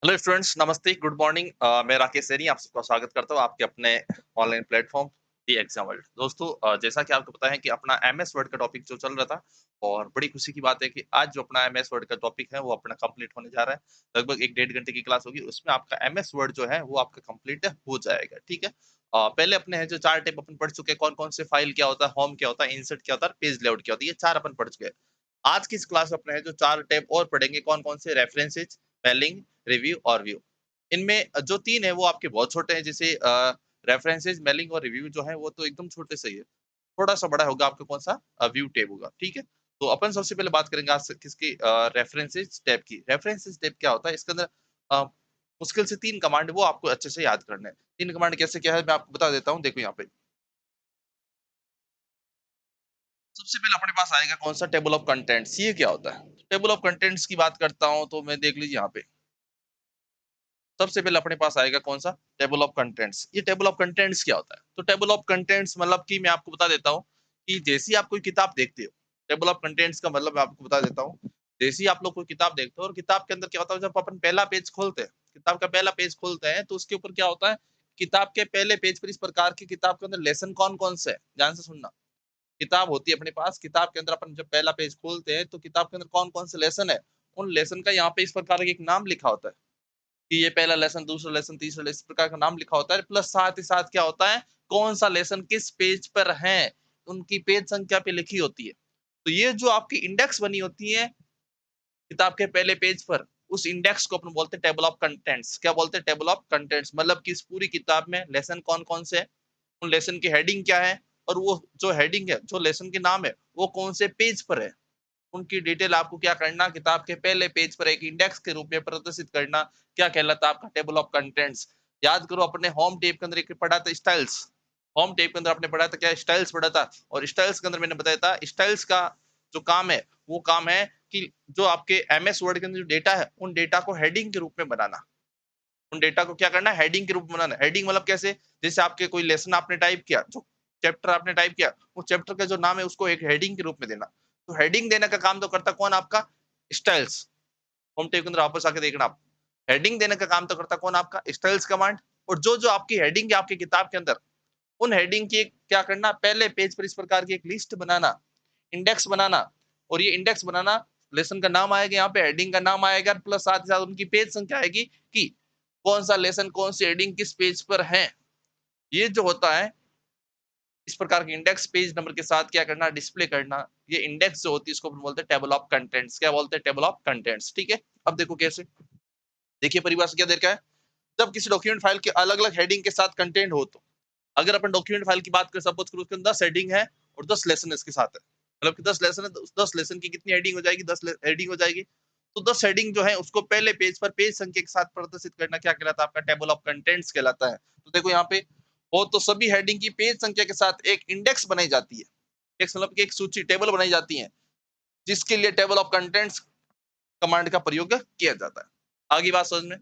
Hello students, नमस्ते, good morning. मैं राकेश सैनी आप सबका स्वागत करता हूँ आपके अपने online platform the exam world. दोस्तों, जैसा कि आपको पता है कि अपना एमएस वर्ड का टॉपिक जो चल रहा था, और बड़ी खुशी की बात है कि आज जो अपना एमएस वर्ड का टॉपिक है वो अपना कंप्लीट होने जा रहा है। लगभग एक डेढ़ घंटे की क्लास होगी, उसमें आपका एमएस वर्ड जो है वो आपका कंप्लीट हो जाएगा। ठीक है। पहले अपने हैं जो चार टाइप अपन पढ़ चुके हैं, कौन कौन से फाइल क्या होता है, होम क्या होता है, इंसर्ट क्या होता है, पेज लेआउट क्या होता है, ये चार अपन पढ़ चुके हैं। आज की इस क्लास में अपने हैं जो चार टैब और पढ़ेंगे, कौन कौन से, रेफरेंसेज, स्पेलिंग, रिव्यू और व्यू। इनमें जो 3 है वो आपके बहुत छोटे हैं, जैसे रेफरेंसेस, मेलिंग और रिव्यू जो है वो तो एकदम छोटे से ही है। थोड़ा-सा बड़ा होगा आपका कौन-सा, व्यू टैब होगा, ठीक है? तो अपन सबसे पहले बात करेंगे आज किसकी, रेफरेंसेस टैब की। रेफरेंसेस टैब क्या होता है? इसके अंदर अ, मुश्किल से 3 कमांड वो आपको अच्छे से याद करने हैं। 3 कमांड कैसे क्या है मैं आपको बता देता हूँ, देखो यहाँ पे। सबसे पहले अपने पास आएगा कौन-सा, टेबल ऑफ कंटेंट्स। ये क्या होता है? टेबल ऑफ कंटेंट्स की बात करता हूँ तो मैं देख लीजिए यहाँ पे। सबसे पहले अपने पास आएगा कौन-सा, टेबल ऑफ कंटेंट्स। ये टेबल ऑफ कंटेंट्स क्या होता है? तो टेबल ऑफ कंटेंट्स मतलब कि मैं आपको बता देता हूँ कि जैसे ही आप कोई किताब देखते हो, टेबल ऑफ कंटेंट्स का मतलब मैं आपको बता देता हूँ। जैसे ही आप लोग कोई किताब देखते हो और किताब के अंदर क्या होता है, जब अपन पहला पेज खोलते हैं, किताब का पहला पेज खोलते हैं तो उसके ऊपर क्या होता है, किताब के पहले पेज पर इस प्रकार की किताब के अंदर लेसन कौन-कौन से है, ध्यान से सुनना। किताब होती है अपने पास, किताब के अंदर अपन जब पहला पेज खोलते हैं तो किताब के अंदर कौन-कौन से लेसन है, उन लेसन का यहाँ पे इस प्रकार का एक नाम लिखा होता है। कि ये पहला लेसन, दूसरा लेसन, तीसरा लेसन, इस प्रकार का नाम लिखा होता है। प्लस साथ ही साथ क्या होता है, कौन-सा लेसन किस पेज पर है, उनकी पेज संख्या पे लिखी होती है। तो ये जो आपकी इंडेक्स बनी होती है किताब के पहले पेज पर, उस इंडेक्स को अपन बोलते हैं टेबल ऑफ कंटेंट्स। क्या बोलते हैं? Table of contents. मतलब कि इस पूरी किताब में लेसन कौन-कौन से हैं, उन लेसन की हेडिंग क्या है, और वो जो हेडिंग है, जो लेसन के नाम है, वो कौन से पेज पर है। उनकी डिटेल आपको क्या करना, किताब के पहले पेज पर एक इंडेक्स के रूप में प्रदर्शित करना, क्या कहलाता है आपका टेबल ऑफ कंटेंट्स। याद करो, अपने होम टेब के अंदर एक पढ़ा था स्टाइल्स। होम टेब के अंदर आपने पढ़ा था क्या, स्टाइल्स पढ़ा था। और स्टाइल्स के अंदर मैंने बताया था, स्टाइल्स का जो काम है वो काम है कि जो आपके एमएस वर्ड के अंदर जो डेटा है, उन डेटा को हेडिंग के रूप में बनाना। उन डेटा को क्या करना है, हेडिंग के रूप में बनाना। हेडिंग मतलब कैसे, जैसे आपके कोई लेसन आपने टाइप किया, जो चैप्टर आपने टाइप किया, वो चैप्टर का जो नाम है उसको एक हेडिंग के रूप में देना। तो हेडिंग देने का काम तो करता कौन आपका, स्टाइल्स। होम टेब के अंदर वापस आके देखना आप, हेडिंग देने का काम तो करता कौन आपका, स्टाइल्स कमांड। और जो जो आपकी हेडिंग है आपकी किताब के अंदर, उन हेडिंग की क्या करना, पहले पेज पर इस प्रकार की एक लिस्ट बनाना, इंडेक्स बनाना। और ये इंडेक्स बनाना, लेसन का नाम आएगा यहाँ पे, हेडिंग का नाम आएगा, प्लस साथ ही साथ उनकी पेज संख्या आएगी कि कौन सा लेसन कौन सी हेडिंग किस पेज पर है। ये जो होता है, इस प्रकार के इंडेक्स पेज नंबर के साथ क्या करना, डिस्प्ले करना। ये इंडेक्स जो होती है इसको अपन बोलते हैं टेबल ऑफ कंटेंट्स। क्या बोलते हैं, टेबल ऑफ कंटेंट्स। ठीक है। अब देखो कैसे, देखिए परिभाषा क्या दे रखा है। जब किसी डॉक्यूमेंट फाइल के अलग अलग हेडिंग के साथ कंटेंट हो, तो अगर अपन डॉक्यूमेंट फाइल की बात करें, सपोज करो उसके अंदर 10 हेडिंग है और 10 लेसन इसके साथ है, मतलब कि 10 लेसन है, 10 लेसन की कितनी हेडिंग हो जाएगी, 10 हेडिंग हो जाएगी। तो 10 हेडिंग जो है उसको पहले पेज पर पेज संख्या के साथ प्रदर्शित करना क्या कहलाता है, आपका टेबल ऑफ कंटेंट्स कहलाता है। तो देखो यहाँ पे, हो तो सभी हेडिंग की पेज संख्या के साथ एक इंडेक्स बनाई जाती है, एक मतलब कि एक सूची, टेबल बनाई जाती है, जिसके लिए टेबल ऑफ कंटेंट्स कमांड का प्रयोग किया जाता है। आगे बात समझ में,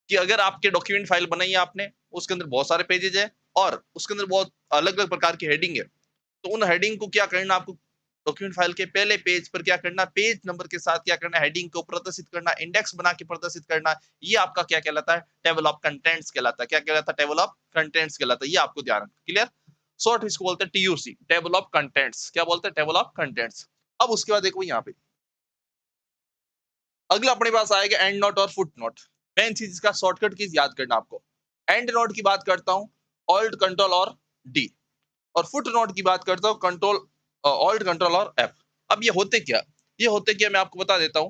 कि अगर आपके डॉक्यूमेंट फाइल बनाई है आपने, उसके अंदर बहुत सारे पेजेज है और उसके अंदर बहुत अलग अलग प्रकार की हेडिंग है, तो उन हेडिंग को क्या करना आपको, डॉक्यूमेंट फाइल के पहले पेज पर क्या करना, पेज नंबर के साथ क्या करना, हेडिंग को प्रदर्शित करना, इंडेक्स बना के प्रदर्शित करना। ये आपका क्या कहलाता है, टेबल ऑफ कंटेंट्स कहलाता है। क्या कहलाता है, टेबल ऑफ कंटेंट्स कहलाता है। ये आपको ध्यान रखना, क्लियर। शॉर्ट इसको बोलते हैं टीयूसी, टेबल ऑफ कंटेंट्स। क्या बोलते हैं, टेबल ऑफ कंटेंट्स। अब उसके बाद देखो यहाँ पे अगला अपने पास आएगा एंड नोट और फुट नोट। मेन चीज इसका शॉर्टकट कीज याद करना आपको। एंड नोट की बात करता हूं, ऑल्ट कंट्रोल और डी। और फुट नोट की बात करता हूं, कंट्रोल, ऑल्ट कंट्रोल और एफ। अब ये होते क्या, ये होते क्या मैं आपको बता देता हूं।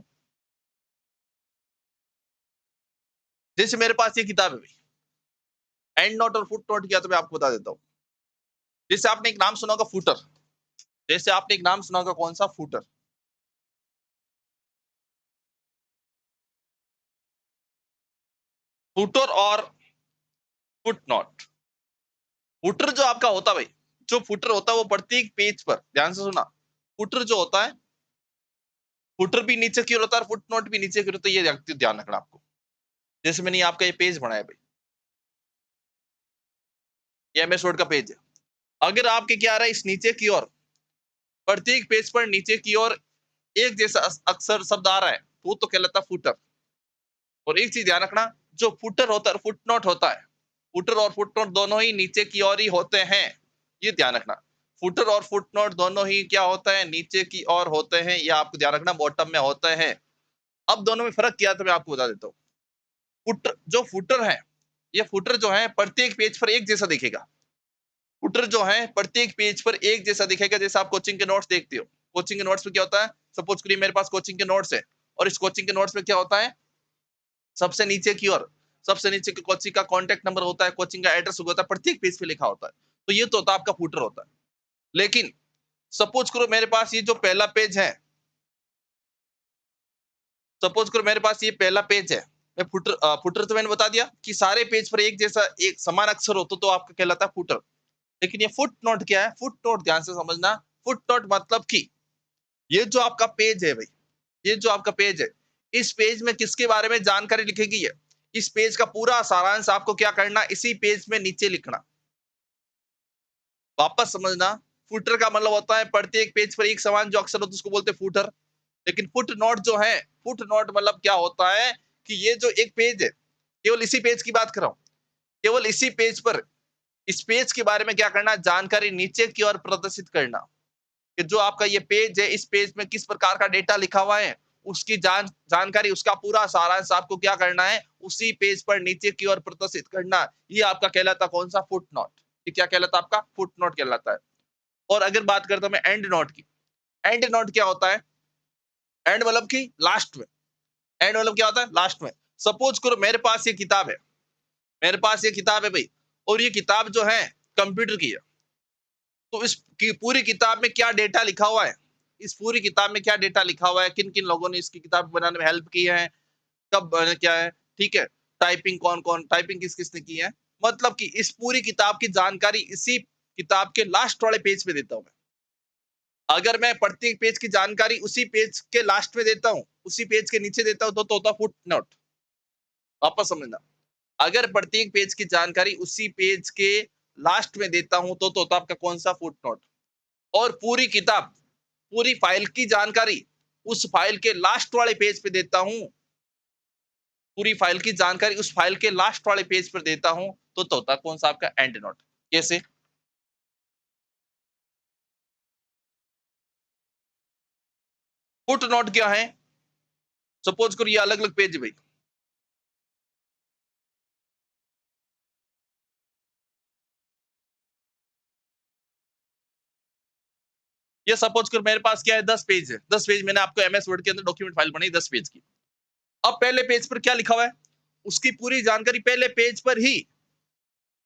जैसे मेरे पास ये किताब है भाई, एंड नोट और फुट नोट किया तो मैं आपको बता देता हूं। जैसे आपने एक नाम सुना होगा फुटर, जैसे आपने एक नाम सुना होगा कौन सा, फुटर। फुटर और फुट नोट। फुटर जो आपका होता है भाई, जो फुटर होता है वो प्रत्येक पेज पर, ध्यान से सुना, फुटर जो होता है, फुटर भी नीचे की ओर होता है और फुट नोट भी नीचे की ओर होता है। ये ध्यान रखना आपको। जैसे मैंने आपका ये पेज बनाया भाई, ये एमएस वर्ड का पेज है। अगर आपके क्या आ रहा है, इस नीचे की ओर, प्रत्येक पेज पर नीचे की ओर एक जैसा अक्षर शब्द आ रहा है, तो वो तो कहलाता फुटर। और एक चीज ध्यान रखना, जो फुटर होता है और फुट नोट होता है, फुटर और फुट नोट दोनों ही नीचे की ओर ही होते हैं, ये ध्यान रखना। फुटर और फुट नोट दोनों ही क्या होता है, नीचे की ओर होते हैं, ये आपको ध्यान रखना, बॉटम में होते हैं। अब दोनों में फर्क क्या है तो मैं आपको बता देता हूँ। फुटर, जो फुटर है, ये फुटर जो है प्रत्येक पेज पर एक जैसा दिखेगा। फुटर जो है प्रत्येक पेज पर एक जैसा दिखेगा, जैसे आप कोचिंग के नोट्स देखते हो। कोचिंग के नोट्स में क्या होता है, सपोज करिए मेरे पास कोचिंग के नोट्स है, और इस कोचिंग के नोट्स में क्या होता है, सबसे नीचे की ओर, सबसे नीचे की कोचिंग का कॉन्टेक्ट नंबर होता है, कोचिंग का एड्रेस होता है, प्रत्येक पेज पे लिखा होता है। तो ये तो होता है आपका फुटर होता है। लेकिन सपोज करो मेरे पास ये जो पहला पेज है, सपोज करो मेरे पास ये पहला पेज है, मैं फुटर, फुटर तो मैंने बता दिया कि सारे पेज पर एक जैसा एक समान अक्षर हो तो आपका कहलाता है फुटर। लेकिन ये फुट नोट क्या है, फुट नोट ध्यान से समझना। फुट नोट मतलब कि ये जो आपका पेज है भाई, ये जो आपका पेज है, इस पेज में किसके बारे में जानकारी लिखी गई है, इस पेज का पूरा सारांश आपको क्या करना, इसी पेज में नीचे लिखना। वापस समझना, फुटर का मतलब होता है प्रत्येक पेज पर एक समान जो अक्षर होता है उसको बोलते हैं फुटर। लेकिन फुट नोट जो है, फुट नोट मतलब क्या होता है कि ये जो एक पेज है, केवल इसी पेज की बात कर रहा हूं, केवल इसी पेज पर, इस पेज के बारे में क्या करना, जानकारी नीचे की ओर प्रदर्शित करना, कि जो आपका ये पेज है, इस पेज में किस प्रकार का डेटा लिखा हुआ है, उसकी जानकारी, उसका पूरा सारांश आपको क्या करना है, उसी पेज पर नीचे की ओर प्रदर्शित करना। ये आपका कहलाता कौन सा, फुट नोट। ये क्या कहलाता है आपका, फुट नोट कहलाता है। और अगर बात करता हूं मैं एंड नोट की, एंड नोट क्या होता है, एंड मतलब कि लास्ट में, एंड मतलब क्या होता है, लास्ट में। सपोज करो मेरे पास ये किताब है, मेरे पास ये किताब है भाई, और ये किताब जो है कंप्यूटर की है, तो इस की पूरी किताब में क्या डेटा लिखा हुआ है, इस पूरी किताब में क्या डेटा लिखा हुआ है, किन किन लोगों ने इसकी किताब बनाने में हेल्प की है, कब क्या है, ठीक है, टाइपिंग कौन कौन, टाइपिंग किस किसने की है, मतलब कि इस पूरी किताब की जानकारी इसी किताब के लास्ट वाले पेज पे देता हूं मैं। अगर मैं प्रत्येक पेज की जानकारी उसी पेज के लास्ट में देता हूं, उसी पेज के नीचे देता हूं, तो होता फुट नोट। वापस समझना, अगर प्रत्येक पेज की जानकारी उसी पेज के लास्ट में देता हूं, तो होता आपका कौन सा, फुट नोट। और पूरी किताब, पूरी फाइल की जानकारी उस फाइल के लास्ट वाले पेज पे देता हूं, पूरी फाइल की जानकारी उस फाइल के लास्ट वाले पेज पर देता हूं, तो होता कौन सा आपका, एंड नोट। कैसे, फुट नोट क्या है, सपोज करो ये अलग अलग पेज है भाई, ये सपोज करो मेरे पास क्या है, 10 पेज है, 10 पेज मैंने आपको एमएस वर्ड के अंदर डॉक्यूमेंट फाइल बनाई 10 पेज की। अब पहले पेज पर क्या लिखा हुआ है, उसकी पूरी जानकारी पहले पेज पर ही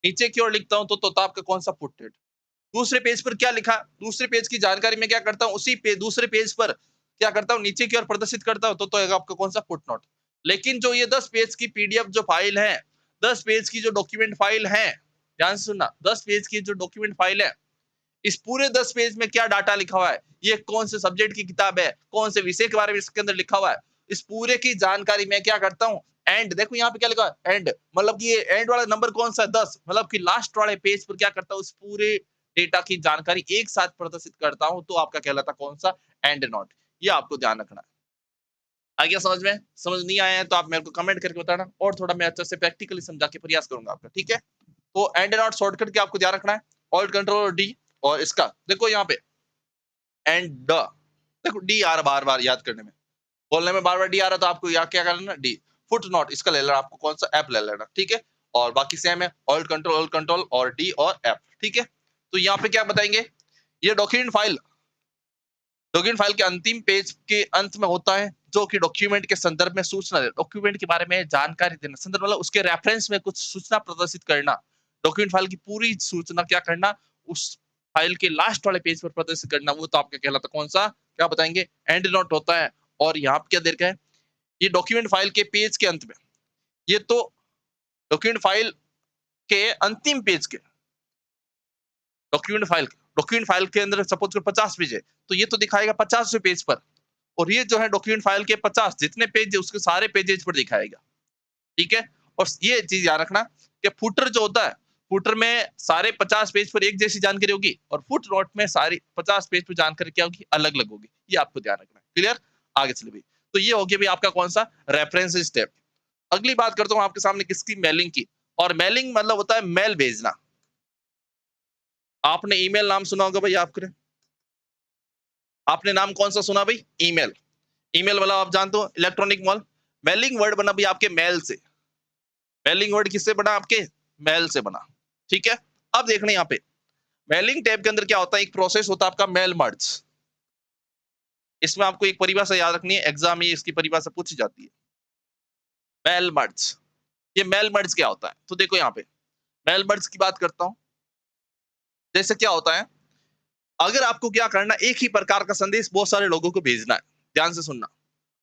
नीचे की ओर लिखता हूं, तो आपका कौन सा, फुट नोट। दूसरे पेज पर क्या लिखा, दूसरे पेज की जानकारी में क्या करता हूं, उसी पे दूसरे पेज पर क्या करता हूं, नीचे की ओर प्रदर्शित करता हूं, तो आपका कौन सा, फुट नोट। लेकिन जो ये 10 पेज की पीडीएफ जो फाइल है, 10 पेज की जो डॉक्यूमेंट फाइल है, ध्यान से सुनना, 10 पेज की जो डॉक्यूमेंट फाइल है, इस पूरे 10 पेज में क्या डाटा लिखा हुआ है, ये कौन से सब्जेक्ट की किताब है, कौन से विषय के बारे में इसके अंदर लिखा हुआ है, इस पूरे की जानकारी मैं क्या करता हूं, एंड, देखो यहाँ पे क्या लिखा है, एंड, मतलब कि ये एंड वाला नंबर कौन सा है, 10, मतलब कि लास्ट वाले पेज पर क्या करता हूं, इस पूरे डेटा की जानकारी एक साथ प्रदर्शित करता हूं, तो आपका कहलाता कौन सा, एंड नोट। ये आपको ध्यान रखना है। आ गया समझ में, समझ नहीं आया है तो आप मेरे को कमेंट करके बताना, और थोड़ा मैं अच्छे से प्रैक्टिकली समझा के प्रयास करूंगा आपका, ठीक है। तो एंड नॉट शॉर्टकट क्या आपको ध्यान रखना है, ऑल्ट कंट्रोल और डी, और इसका देखो यहाँ पे एंड ड, देखो डी आ रहा बार बार याद करने में, बोलने में बार बार डी आ रहा, तो आपको याद क्या करना, डी। फुट नॉट इसका ले लेना, आपको कौन सा, ऐप ले लेना, ठीक है। और बाकी सेम है, ऑल्ट कंट्रोल और डी और ऐप, ठीक है। तो यहाँ पे क्या बताएंगे, ये डॉक्यूमेंट फाइल के अंतिम पेज के अंत में होता है, जो कि डॉक्यूमेंट के संदर्भ में सूचना दे, डॉक्यूमेंट के बारे में जानकारी देना, संदर्भ मतलब उसके रेफरेंस में कुछ सूचना प्रदर्शित करना। डॉक्यूमेंट फाइल की पूरी सूचना क्या करना, उस फाइल के लास्ट वाले पेज पर प्रदर्शित करना, वो तो आपका कहलाता कौन सा, क्या बताएंगे, एंड नोट होता है। और यहाँ पे क्या दे रखा है, ये डॉक्यूमेंट फाइल के पेज के अंत में, ये तो डॉक्यूमेंट फाइल के अंतिम पेज के, डॉक्यूमेंट फाइल के अंदर सपोज 50 पेज है, तो ये तो दिखाएगा 50वें पेज पर, और ये जो है डॉक्यूमेंट फाइल के 50 जितने पेज है उसके सारे पेजेज पर दिखाएगा, ठीक है। और ये चीज याद रखना कि फुटर जो होता है, फुटर में सारे 50 पेज पर एक जैसी जानकारी होगी, और फुट नोट में सारी 50 पेज पर जानकारी क्या होगी, अलग अलग होगी। ये आपको ध्यान रखना है, क्लियर। आगे चलिए भाई, तो ये हो गया भाई आपका कौन सा, रेफरेंस स्टेप। अगली बात करता हूँ आपके सामने किसकी, मेलिंग की। और मेलिंग मतलब होता है मेल भेजना। आपने ईमेल नाम सुना होगा भाई आपने। आपने नाम कौन सा सुना भाई, ईमेल। ईमेल वाला आप जानते हो, इलेक्ट्रॉनिक मेल। मेलिंग वर्ड बना भाई आपके मेल से। मेलिंग वर्ड किससे बना, आपके मेल से बना। ठीक है। अब देखना यहाँ पे मेलिंग टैब के अंदर क्या होता है, एक प्रोसेस होता है आपका मेल मर्ज। इसमें आपको एक परिभाषा याद रखनी है, एग्जाम में इसकी परिभाषा पूछी जाती है, मेल मर्ज। ये मेल मर्ज क्या होता है, तो देखो यहाँ पे मेल मर्ज की बात करता हूँ। जैसे क्या होता है, अगर आपको क्या करना, एक ही प्रकार का संदेश बहुत सारे लोगों को भेजना है, ध्यान से सुनना।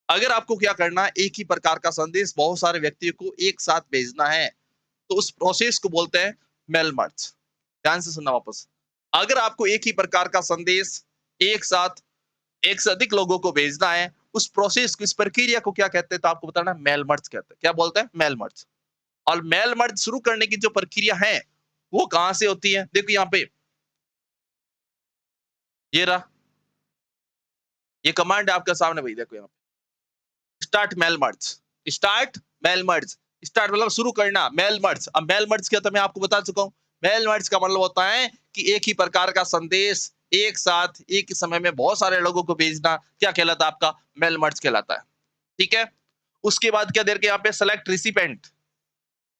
अगर आपको क्या करना है, एक ही प्रकार का संदेश बहुत सारे व्यक्तियों को एक साथ भेजना है, तो उस प्रोसेस को बोलते हैं मेल मर्ज। ध्यान से सुनना वापस। अगर आपको एक ही प्रकार का संदेश एक साथ एक से अधिक लोगों को भेजना है, उस प्रोसेस को, इस प्रक्रिया को क्या कहते हैं, तो आपको बताना मेल मर्ज कहते हैं। क्या बोलते हैं, मेल मर्ज। और मेल मर्ज शुरू करने की जो प्रक्रिया है वो कहां से होती है, देखो यहाँ पे ये रहा, ये कमांड है आपके सामने भाई, देखो यहाँ पे start mail merge. Start mail merge, start मतलब शुरू करना, मेल मर्ज। अब मेल मर्ज क्या, तो मैं आपको बता चुका हूं। मेल मर्ज का मतलब होता है कि एक ही प्रकार का संदेश एक साथ एक ही समय में बहुत सारे लोगों को भेजना, क्या कहलाता है, आपका मेल मर्ज कहलाता है। ठीक है। उसके बाद क्या देर के यहाँ पे select recipient.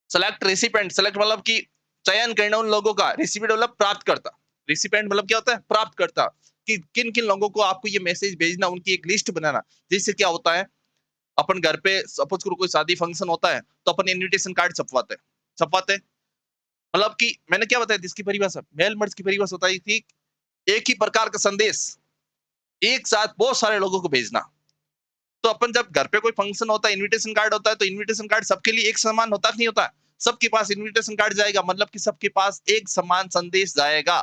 Select recipient, select मतलब कि चयन करना उन लोगों का, रिसिपेंट मतलब प्राप्त करता। रिसिपेंट मतलब क्या होता है, प्राप्त करता। कि किन किन लोगों को आपको ये मैसेज भेजना, उनकी एक लिस्ट बनाना। जिससे क्या होता है, अपन घर पे सपोज करो कोई शादी फंक्शन होता है, तो अपन इनविटेशन कार्ड छपवाते हैं। छपवाते हैं मतलब कि मैंने क्या बताया इसकी परिभाषा, मेल मर्ज की परिभाषा बताई थी, एक ही प्रकार का संदेश एक साथ बहुत सारे लोगों को भेजना। तो अपन जब घर पे कोई फंक्शन होता है, इनविटेशन कार्ड होता है, तो इनविटेशन कार्ड सबके लिए एक समान होता नहीं होता। सबके पास इनविटेशन कार्ड जाएगा, मतलब कि सबके पास एक समान संदेश जाएगा।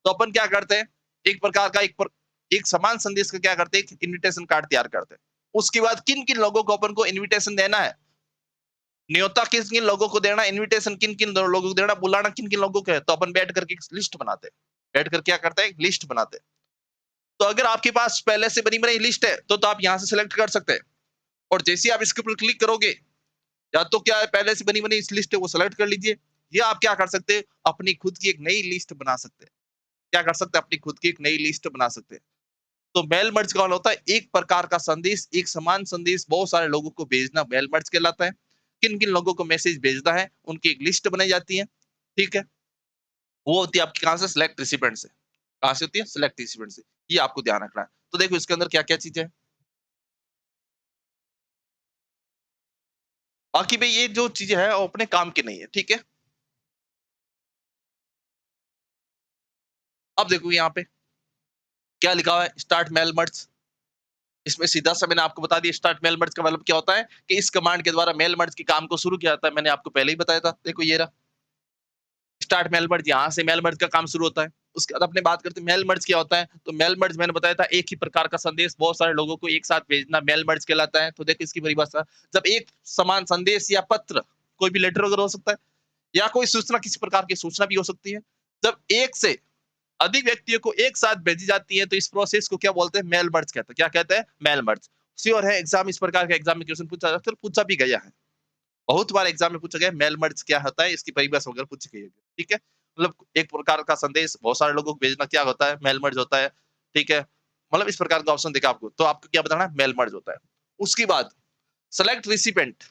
तो अपन क्या करते हैं, एक प्रकार का एक समान संदेश का क्या करते हैं, इनविटेशन कार्ड तैयार करते हैं। उसके बाद किन किन लोगों को अपन को इनविटेशन देना है, न्योता किन किन लोगों को देना, इनविटेशन किन किन लोगों को देना, बुलाना किन किन लोगों को है, तो अपन बैठ करके लिस्ट बनाते हैं। बैठ कर क्या करते हैं, लिस्ट बनाते हैं। तो अगर आपके पास पहले से बनी बनाई लिस्ट है, तो आप यहाँ से सिलेक्ट कर सकते हैं। और जैसे ही आप इसके ऊपर क्लिक करोगे, या तो क्या है, पहले से बनी बनी इस लिस्ट है वो सेलेक्ट कर लीजिए, या आप क्या कर सकते हैं, अपनी खुद की एक नई लिस्ट बना सकते हैं। क्या कर सकते हैं, अपनी खुद की एक नई लिस्ट बना सकते हैं। तो मेल मर्ज कौन होता है, एक प्रकार का संदेश, एक समान संदेश बहुत सारे लोगों को भेजना मेल मर्ज कहलाता है। किन किन लोगों को मैसेज भेजना है, उनकी एक लिस्ट बनाई जाती है। ठीक है। वो होती है आपकी कहां से, सिलेक्ट रिसिपेंट से। कहां से होती है, सिलेक्ट रिसिपेंट से। ये आपको ध्यान रखना है। तो देखो इसके अंदर क्या क्या चीजें हैं। बाकी भाई ये जो चीजें है वो अपने काम की नहीं है। ठीक है। अब देखो यहाँ पे क्या लिखा हुआ है, स्टार्ट मेल मर्ज। इसमें सीधा सा मैंने आपको बता दिया, स्टार्ट मेल मर्ज का मतलब क्या होता है, कि इस कमांड के द्वारा मेल मर्ज के काम को शुरू किया जाता है। मैंने आपको पहले ही बताया था, देखो ये रहा स्टार्ट मेल मर्ज, यहाँ से मेल मर्ज का काम शुरू होता है। उसके बाद अपने बात करते हैं मेल मर्ज क्या होता है। तो मेल मर्ज मैंने बताया था, एक ही प्रकार का संदेश बहुत सारे लोगों को एक साथ भेजना मेल मर्ज कहलाता है। तो देखो इसकी परिभाषा, जब एक समान संदेश या पत्र, कोई भी लेटर वगैरह हो सकता है, या कोई सूचना, किसी प्रकार की सूचना भी हो सकती है, जब एक से अधिक व्यक्तियों को एक साथ भेजी जाती है, तो इस प्रोसेस को क्या बोलते हैं, मेल मर्ज कहते हैं। क्या कहते हैं, मेल मर्ज। श्योर है एग्जाम इस प्रकार का एग्जाम में क्वेश्चन पूछा जाता है, पूछा भी गया है, बहुत बार एग्जाम में पूछा गया मेल मर्ज क्या होता है, इसकी परिभाषा वगैरह पूछी गई है। ठीक है। मतलब एक प्रकार का संदेश बहुत सारे लोगों को भेजना क्या होता है, मेल मर्ज होता है। ठीक है। मतलब इस प्रकार का ऑप्शन देखा आपको, तो आपको क्या बताना है, मेल मर्ज होता है। उसके बाद सेलेक्ट रिसिपेंट।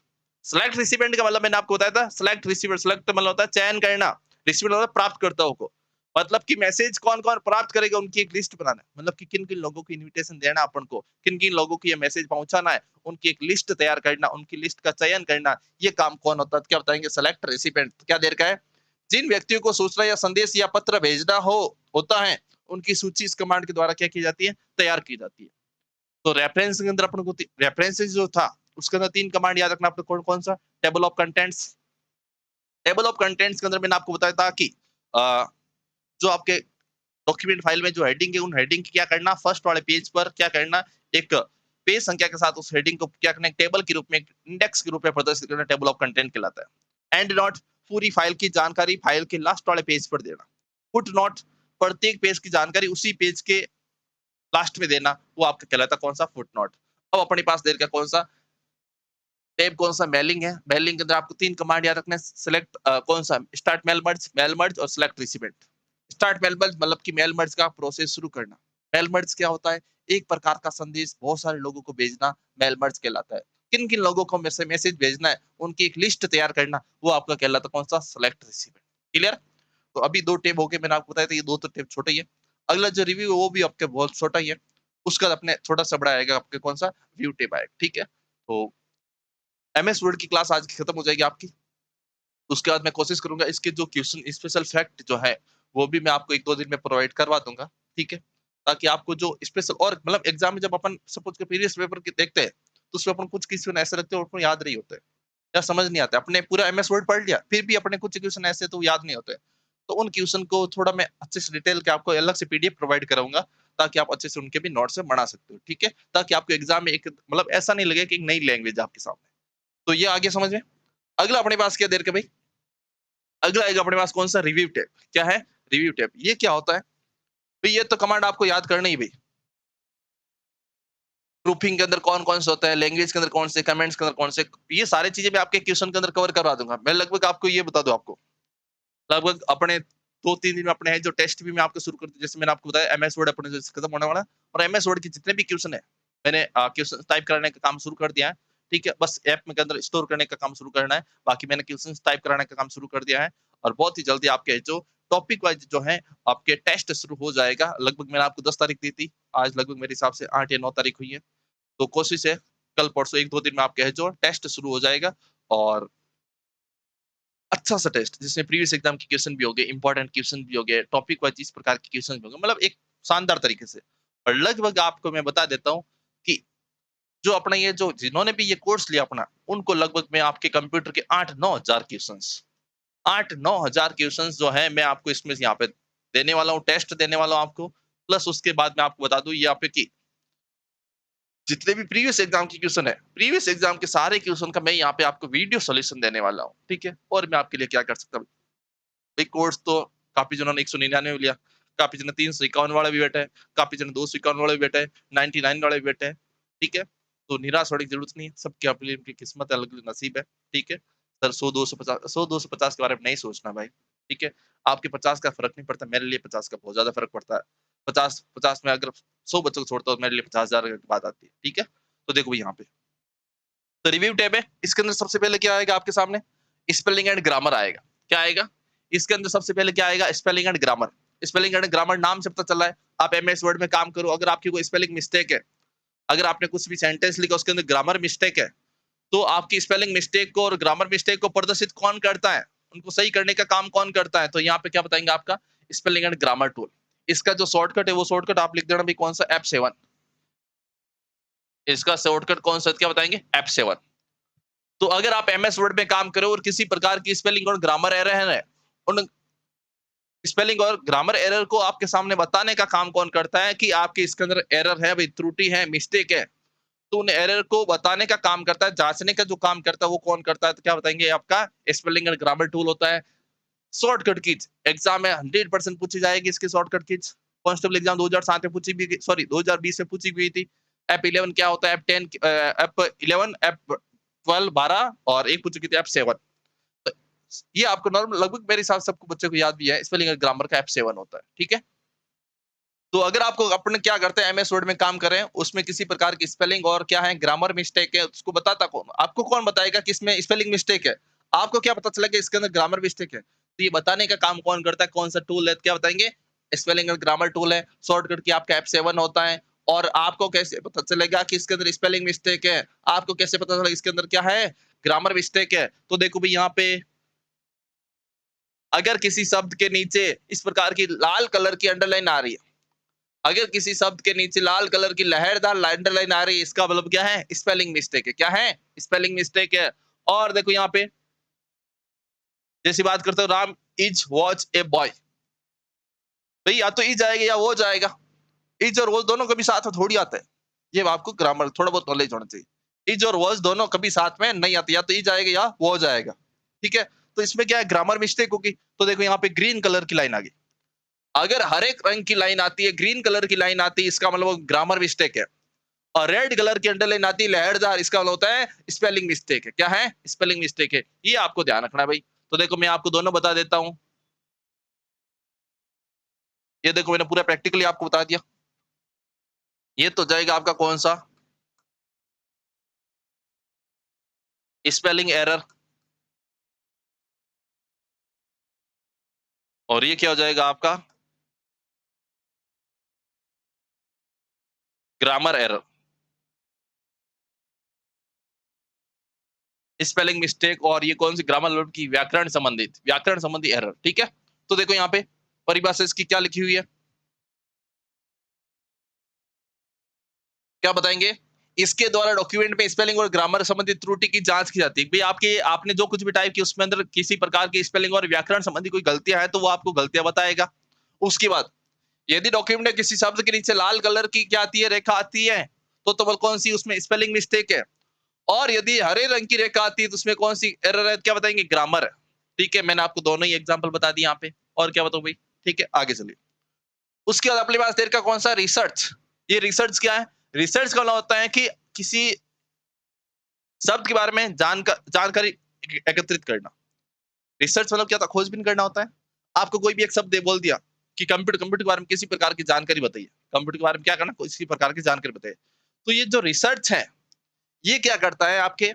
सेलेक्ट रिसिपेंट का मतलब मैंने आपको बताया था, सेलेक्ट रिसिपेंट, सेलेक्ट मतलब होता है चयन करना, रिसिपेंट मतलब प्राप्तकर्ताओं को। मतलब कि मैसेज कौन कौन प्राप्त करेगा, उनकी एक लिस्ट बनाना है। मतलब कि किन किन लोगों को इनविटेशन देना अपन को, किन किन लोगों को ये मैसेज पहुंचाना है, उनकी एक लिस्ट तैयार करना, उनकी लिस्ट का चयन करना, ये काम कौन होता है, क्या बताएंगे, सेलेक्ट रेसिपेंट। क्या देर का है, जिन व्यक्तियों को सूचना या संदेश या पत्र भेजना होता है, उनकी सूची इस कमांड के द्वारा क्या की जाती है, तैयार की जाती है। तो रेफरेंस के अंदर अपन को रेफरेंसेस जो था, उसके अंदर 3 कमांड याद रखना आपको, कौन कौन सा, table of contents. Table of contents के अंदर मैंने आपको बताया था कि जो आपके डॉक्यूमेंट फाइल में जो हेडिंग है, उन हेडिंग की क्या करना, फर्स्ट वाले पेज पर क्या करना, एक पेज संख्या के साथ उस हेडिंग को क्या करना, एक टेबल के रूप में, इंडेक्स के रूप में प्रदर्शित करना, टेबल ऑफ कंटेंट कहलाता है। एंड नोट, पूरी फाइल की जानकारी फाइल के लास्ट वाले पेज पर देना। फुट नोट, प्रत्येक पेज की जानकारी उसी पेज के लास्ट में देना, वो आपका कहलाता कौन सा, फुट नोट। अब अपने पास देर का कौन सा, टैब कौन सा मेलिंग है, मेलिंग के अंदर आपको 3 कमांड याद रखना है, सिलेक्ट कौन सा स्टार्ट मेल मर्ज और select recipient. Start mail merge मतलब कि मेल मर्ज का प्रोसेस शुरू करना। मेल मर्ज क्या होता है? एक प्रकार का संदेश बहुत सारे लोगों को भेजना मेल मर्ज कहलाता है। किन-किन लोगों को मैसेज भेजना है, उनकी एक लिस्ट तैयार करना, वो आपका कहलाता है कौन सा? Select recipient. क्लियर? तो अभी 2 टैब हो गए, मैंने आपको बताया था ये 2 तो टैब छोटे ही है। अगला जो रिव्यू है वो भी आपके बहुत छोटा ही है। उसका अपने छोटा-सा बड़ा आएगा आपके कौन सा? व्यू टैब आएगा, ठीक है? तो एमएस वर्ड की क्लास आज खत्म हो जाएगी आपकी। उसके बाद मैं कोशिश करूंगा इसके जो क्वेश्चन स्पेशल फैक्ट जो है वो भी मैं आपको 1-2 दिन में प्रोवाइड करवा दूंगा, ठीक है? ताकि आपको जो स्पेशल और मतलब एग्जाम में जब अपन सपोज के प्रीवियस पेपर के देखते हैं तो उसमें अपन कुछ क्वेश्चन ऐसे लगते हैं अपने याद नहीं होते या समझ नहीं आते। अपने पूरा एमएस वर्ड पढ़ लिया फिर भी अपने कुछ क्वेश्चन ऐसे तो याद नहीं होते। तो उन क्वेश्चन को थोड़ा मैं अच्छे से डिटेल के आपको अलग से पीडीएफ प्रोवाइड कराऊंगा ताकि आप अच्छे से उनके भी नोट्स बना सकते हो, ठीक है? ताकि आपको एग्जाम में एक मतलब ऐसा नहीं लगे कि एक नई लैंग्वेज आपके सामने। तो ये आगे समझ में। अगला अपने पास क्या देर के भाई, अगला आएगा अपने पास कौन सा? Review tab. क्या है? Review tab. ये क्या होता है भाई? ये तो कमांड आपको याद करना ही भाई। ग्रुपिंग के अंदर कौन कौन से होता है, लैंग्वेज के अंदर कौन से, कमेंट्स के अंदर कौन से, ये सारी चीजें मैं आपके क्वेश्चन के अंदर कवर करवा दूंगा। मैं लगभग आपको ये बता दूं, आपको लगभग अपने 2-3 दिन में अपने हैं जो टेस्ट भी मैं आपको शुरू कर दूं। जैसे मैंने आपको बताया एमएस वर्ड अपने जैसे खत्म होने वाला है और एमएस वर्ड के जितने भी क्वेश्चन है मैंने क्वेश्चन टाइप करने का काम शुरू कर दिया है, ठीक है? बस ऐप में के अंदर स्टोर करने का काम शुरू करना है। बाकी मैंने क्वेश्चन टाइप कराने का काम शुरू कर दिया है और बहुत ही जल्दी आपके जो टॉपिक वाइज जो है आपके टेस्ट शुरू हो जाएगा। लगभग मैंने आपको 10 तारीख दी थी, आज लगभग मेरे हिसाब से 8 या 9 तारीख हुई है। तो कोशिश है कल परसों 1-2 दिन में आपके है जो टेस्ट शुरू हो जाएगा और अच्छा सा टेस्ट जिसमें प्रीवियस एग्जाम के क्वेश्चन भी हो गए, इंपॉर्टेंट क्वेश्चन भी हो गए, टॉपिक वाइज इस प्रकार के क्वेश्चन भी हो गए, मतलब एक शानदार तरीके से। और लगभग आपको मैं बता देता हूँ कि जो अपना ये जो जिन्होंने भी ये कोर्स लिया अपना, उनको लगभग मैं आपके कंप्यूटर के 8-9 हजार क्वेश्चंस 8-9 हजार क्वेश्चंस जो है मैं आपको इसमें यहाँ पे देने वाला हूँ, टेस्ट देने वाला हूँ आपको। प्लस उसके बाद मैं आपको बता दूं यहाँ पे कि जितने भी प्रीवियस एग्जाम के क्वेश्चन है, प्रीवियस एग्जाम के सारे क्वेश्चन का मैं यहाँ पे आपको वीडियो सॉल्यूशन देने वाला हूँ, ठीक है? और मैं आपके लिए क्या कर सकता हूँ भाई, कोर्स तो काफी जनों ने 199 में लिया, काफी जन 351 वाला भी बैठा है, काफी जन 251 वाला भी बैठा है, 99 वाला भी बैठा है, ठीक है? तो निराश होने की जरूरत नहीं है, सबकी अपनी अपनी किस्मत अलग अलग नसीब है, ठीक है? सर 100-250 के बारे में नहीं सोचना भाई, ठीक है? आपके 50 का फर्क नहीं पड़ता, मेरे लिए 50 का बहुत ज्यादा फर्क पड़ता है। 50 में अगर 100 बच्चों को छोड़ता हूँ, मेरे लिए 50,000 की बात आती है, ठीक है? तो देखो भाई यहाँ पे तो रिव्यू टैब है, इसके अंदर सबसे पहले क्या आएगा आपके सामने? स्पेलिंग एंड ग्रामर आएगा। क्या आएगा? इसके अंदर सबसे पहले क्या आएगा? Spelling and grammar. Spelling and grammar नाम से पता चल रहा है आप एमएस वर्ड में काम करो, अगर आपकी कोई स्पेलिंग मिस्टेक है, अगर आपने कुछ भी सेंटेंस लिखा उसके अंदर ग्रामर मिस्टेक है, तो आपकी स्पेलिंग मिस्टेक को और ग्रामर मिस्टेक को प्रदर्शित कौन करता है? उनको सही करने का काम कौन करता है? तो यहाँ पे क्या बताएंगे आपका स्पेलिंग एंड ग्रामर टूल। इसका जो शॉर्टकट है वो शॉर्टकट आप लिख देना भी कौन सा? F7। इसका शॉर्टकट कौन सा क्या बताएंगे? F7। तो अगर आप एमएस वर्ड में काम करो और किसी प्रकार की स्पेलिंग और ग्रामर एरर है, उन स्पेलिंग और ग्रामर एरर को आपके सामने बताने का काम कौन करता है कि आपके इसके अंदर एरर है भाई, त्रुटि है, मिस्टेक है, तो उन एरर को बताने का काम करता है, जांचने का जो काम करता है वो कौन करता है? तो क्या बताएंगे? आपका स्पेलिंग एंड ग्रामर टूल होता है। शॉर्टकट कीज एग्जाम में 100% पूछी जाएगी इसकी शॉर्टकट कीज। कांस्टेबल एग्जाम 2007 में पूछी भी, सॉरी 2020 में पूछी भी थी। F11 क्या होता है? F11 F12 12 और एक पूछ चुकी थी F7। तो ये आपको नॉर्मल लगभग मेरे हिसाब से सबको बच्चे को याद भी है, स्पेलिंग और ग्रामर का F7 होता है, ठीक है? तो अगर आपको अपने क्या करते हैं एमएस वर्ड में काम करें, उसमें किसी प्रकार की स्पेलिंग और क्या है ग्रामर मिस्टेक है, उसको बताता कौन? आपको कौन बताएगा कि इसमें स्पेलिंग मिस्टेक है? आपको क्या पता चला कि इसके अंदर ग्रामर मिस्टेक है? तो ये बताने का काम कौन करता है? कौन सा टूल है? क्या बताएंगे? स्पेलिंग और ग्रामर टूल है। शॉर्टकट की आपका F7 होता है। और आपको कैसे पता चलेगा कि इसके अंदर स्पेलिंग मिस्टेक है? आपको कैसे पता चलेगा इसके अंदर क्या है? ग्रामर मिस्टेक है। तो देखो भाई यहाँ पे अगर किसी शब्द के नीचे इस प्रकार की लाल कलर की अंडरलाइन आ रही है, अगर किसी शब्द के नीचे लाल कलर की लहरदार अंडरलाइन आ रही है, इसका मतलब क्या है? स्पेलिंग मिस्टेक है। क्या है? स्पेलिंग मिस्टेक है। और देखो यहाँ पे जैसी बात करते हो, Ram is watch a boy, भाई या तो इज आएगा या वो जाएगा। इज और वॉच दोनों कभी साथ में थोड़ी आता है, ये आपको ग्रामर थोड़ा बहुत नॉलेज होना चाहिए। इज और वॉच दोनों कभी साथ में नहीं आते, या तो इज आएगा या वो जाएगा, ठीक है? तो इसमें क्या है? ग्रामर मिस्टेक होगी। तो देखो यहाँ पे ग्रीन कलर की लाइन आ गई। अगर हर एक रंग की लाइन आती है, ग्रीन कलर की लाइन आती है, इसका मतलब ग्रामर मिस्टेक है। और रेड कलर की अंडरलाइन आती है लहरदार, इसका मतलब होता है स्पेलिंग मिस्टेक है। क्या है? स्पेलिंग मिस्टेक है। ये आपको ध्यान रखना है भाई। तो देखो मैं आपको दोनों बता देता हूँ। ये देखो मैंने पूरा प्रैक्टिकली आपको बता दिया। ये तो जाएगा आपका कौन सा? Spelling error. और ये क्या हो जाएगा आपका? Grammar error. स्पेलिंग मिस्टेक और ये कौन सी ग्रामर वर्ब की व्याकरण संबंधी एरर। ठीक है, तो देखो यहाँ पे परिभाषा इसकी क्या लिखी हुई है, क्या बताएंगे? इसके द्वारा डॉक्यूमेंट में स्पेलिंग और ग्रामर संबंधी त्रुटि की जांच की जाती है। भाई आपके आपने जो कुछ भी टाइप की उसमें अंदर किसी प्रकार की स्पेलिंग और व्याकरण संबंधी कोई गलतियां हैं तो वो आपको गलतियां बताएगा। उसके बाद यदि डॉक्यूमेंट में किसी शब्द के नीचे लाल कलर की क्या आती है, रेखा आती है, तो बोल कौन सी उसमें स्पेलिंग मिस्टेक है। और यदि हरे रंग की रेखा आती है तो उसमें कौन सी एरर है, क्या बताएंगे? ग्रामर है। ठीक है, मैंने आपको दोनों ही एग्जाम्पल बता दिए यहाँ पे। और क्या बताऊं भाई? ठीक है, आगे चलिए। उसके बाद अपने पास देर का कौन सा? रिसर्च। ये रिसर्च क्या है? रिसर्च का मतलब होता है कि किसी शब्द के बारे में जानकारी एकत्रित करना। रिसर्च मतलब क्या था? खोजबीन करना होता है। आपको कोई भी एक शब्द बोल दिया कि कंप्यूटर कंप्यूटर के बारे में किसी प्रकार की जानकारी बताइए, कंप्यूटर के बारे में क्या करना, किसी प्रकार की जानकारी बताइए। तो ये जो रिसर्च है ये क्या करता है? आपके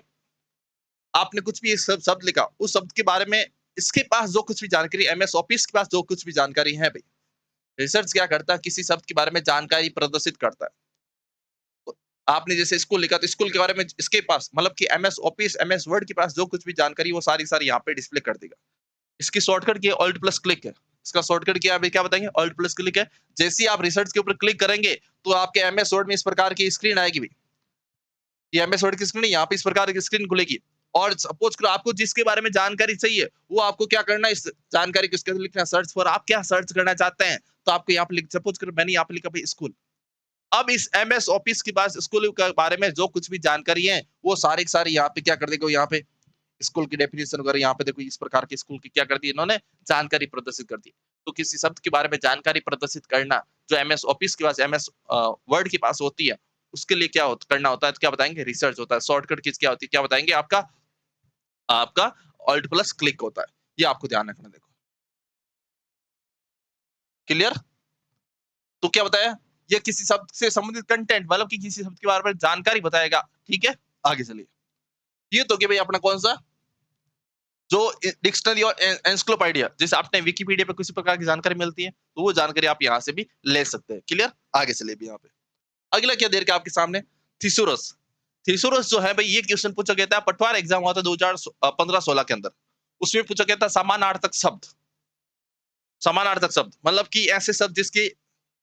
आपने कुछ भी शब्द लिखा, उस शब्द के बारे में इसके पास जो कुछ भी जानकारी, एमएस ऑफिस के पास जो कुछ भी जानकारी है भाई, रिसर्च क्या करता है? किसी शब्द के बारे में जानकारी प्रदर्शित करता है। तो आपने जैसे स्कूल लिखा तो स्कूल के बारे में इसके पास मतलब कि एमएस ऑफिस, एमएस वर्ड के पास जो कुछ भी जानकारी वो सारी सारी यहाँ पे डिस्प्ले कर देगा। इसकी शॉर्टकट की ऑल्ट प्लस क्लिक है। इसका शॉर्टकट क्या है क्या बताएंगे? ऑल्ट प्लस क्लिक है। जैसे ही आप रिसर्च के ऊपर क्लिक करेंगे तो आपके एमएस वर्ड में इस प्रकार की स्क्रीन आएगी भाई। ये एमएस वर्ड की स्क्रीन, यहाँ पे इस प्रकार की स्क्रीन खुलेगी। और सपोज करो आपको जिसके बारे में जानकारी चाहिए वो आपको क्या करना है, इस जानकारी को इसके अंदर लिखना है, सर्च फॉर। आप क्या सर्च करना चाहते हैं तो आपको यहाँ पे लिख, सपोज करो मैंने यहाँ पे लिखा भाई स्कूल। अब इस एमएस ऑफिस के पास स्कूल के बारे में जो कुछ भी जानकारी है वो सारी की सारी यहाँ पे क्या कर देगा, यहाँ पे स्कूल की डेफिनेशन वगैरह यहाँ पे देखो इस प्रकार के स्कूल की क्या कर दी इन्होंने, जानकारी प्रदर्शित कर दी। तो किसी शब्द के बारे में जानकारी प्रदर्शित करना जो एमएस ऑफिस के पास, एमएस वर्ड के पास होती है, उसके लिए क्या करना होता है तो क्या बताएंगे? रिसर्च होता है। शॉर्टकट किस क्या होती है, क्या बताएंगे? आपका आपका ऑल्ट प्लस क्लिक होता है। ये आपको ध्यान रखना। देखो क्लियर? तो क्या बताया? ये किसी शब्द से संबंधित कंटेंट मतलब कि किसी शब्द के बारे में जानकारी बताएगा। ठीक है, आगे चलिए। ये तो कि भाई अपना कौन सा जो डिक्शनरी और एनसाइक्लोपीडिया, जैसे आपने विकिपीडिया पे किसी प्रकार की जानकारी मिलती है तो वो जानकारी आप यहाँ से भी ले सकते हैं। क्लियर? आगे चलिए भी यहाँ पे अगला क्या देर के आपके सामने, थिसोरस। थिसोरस जो है भाई ये क्वेश्चन पूछा गया था, पटवार एग्जाम हुआ था 2015-16 के अंदर। उसमें पूछा गया था समानार्थक शब्द। समानार्थक शब्द मतलब कि ऐसे शब्द जिसके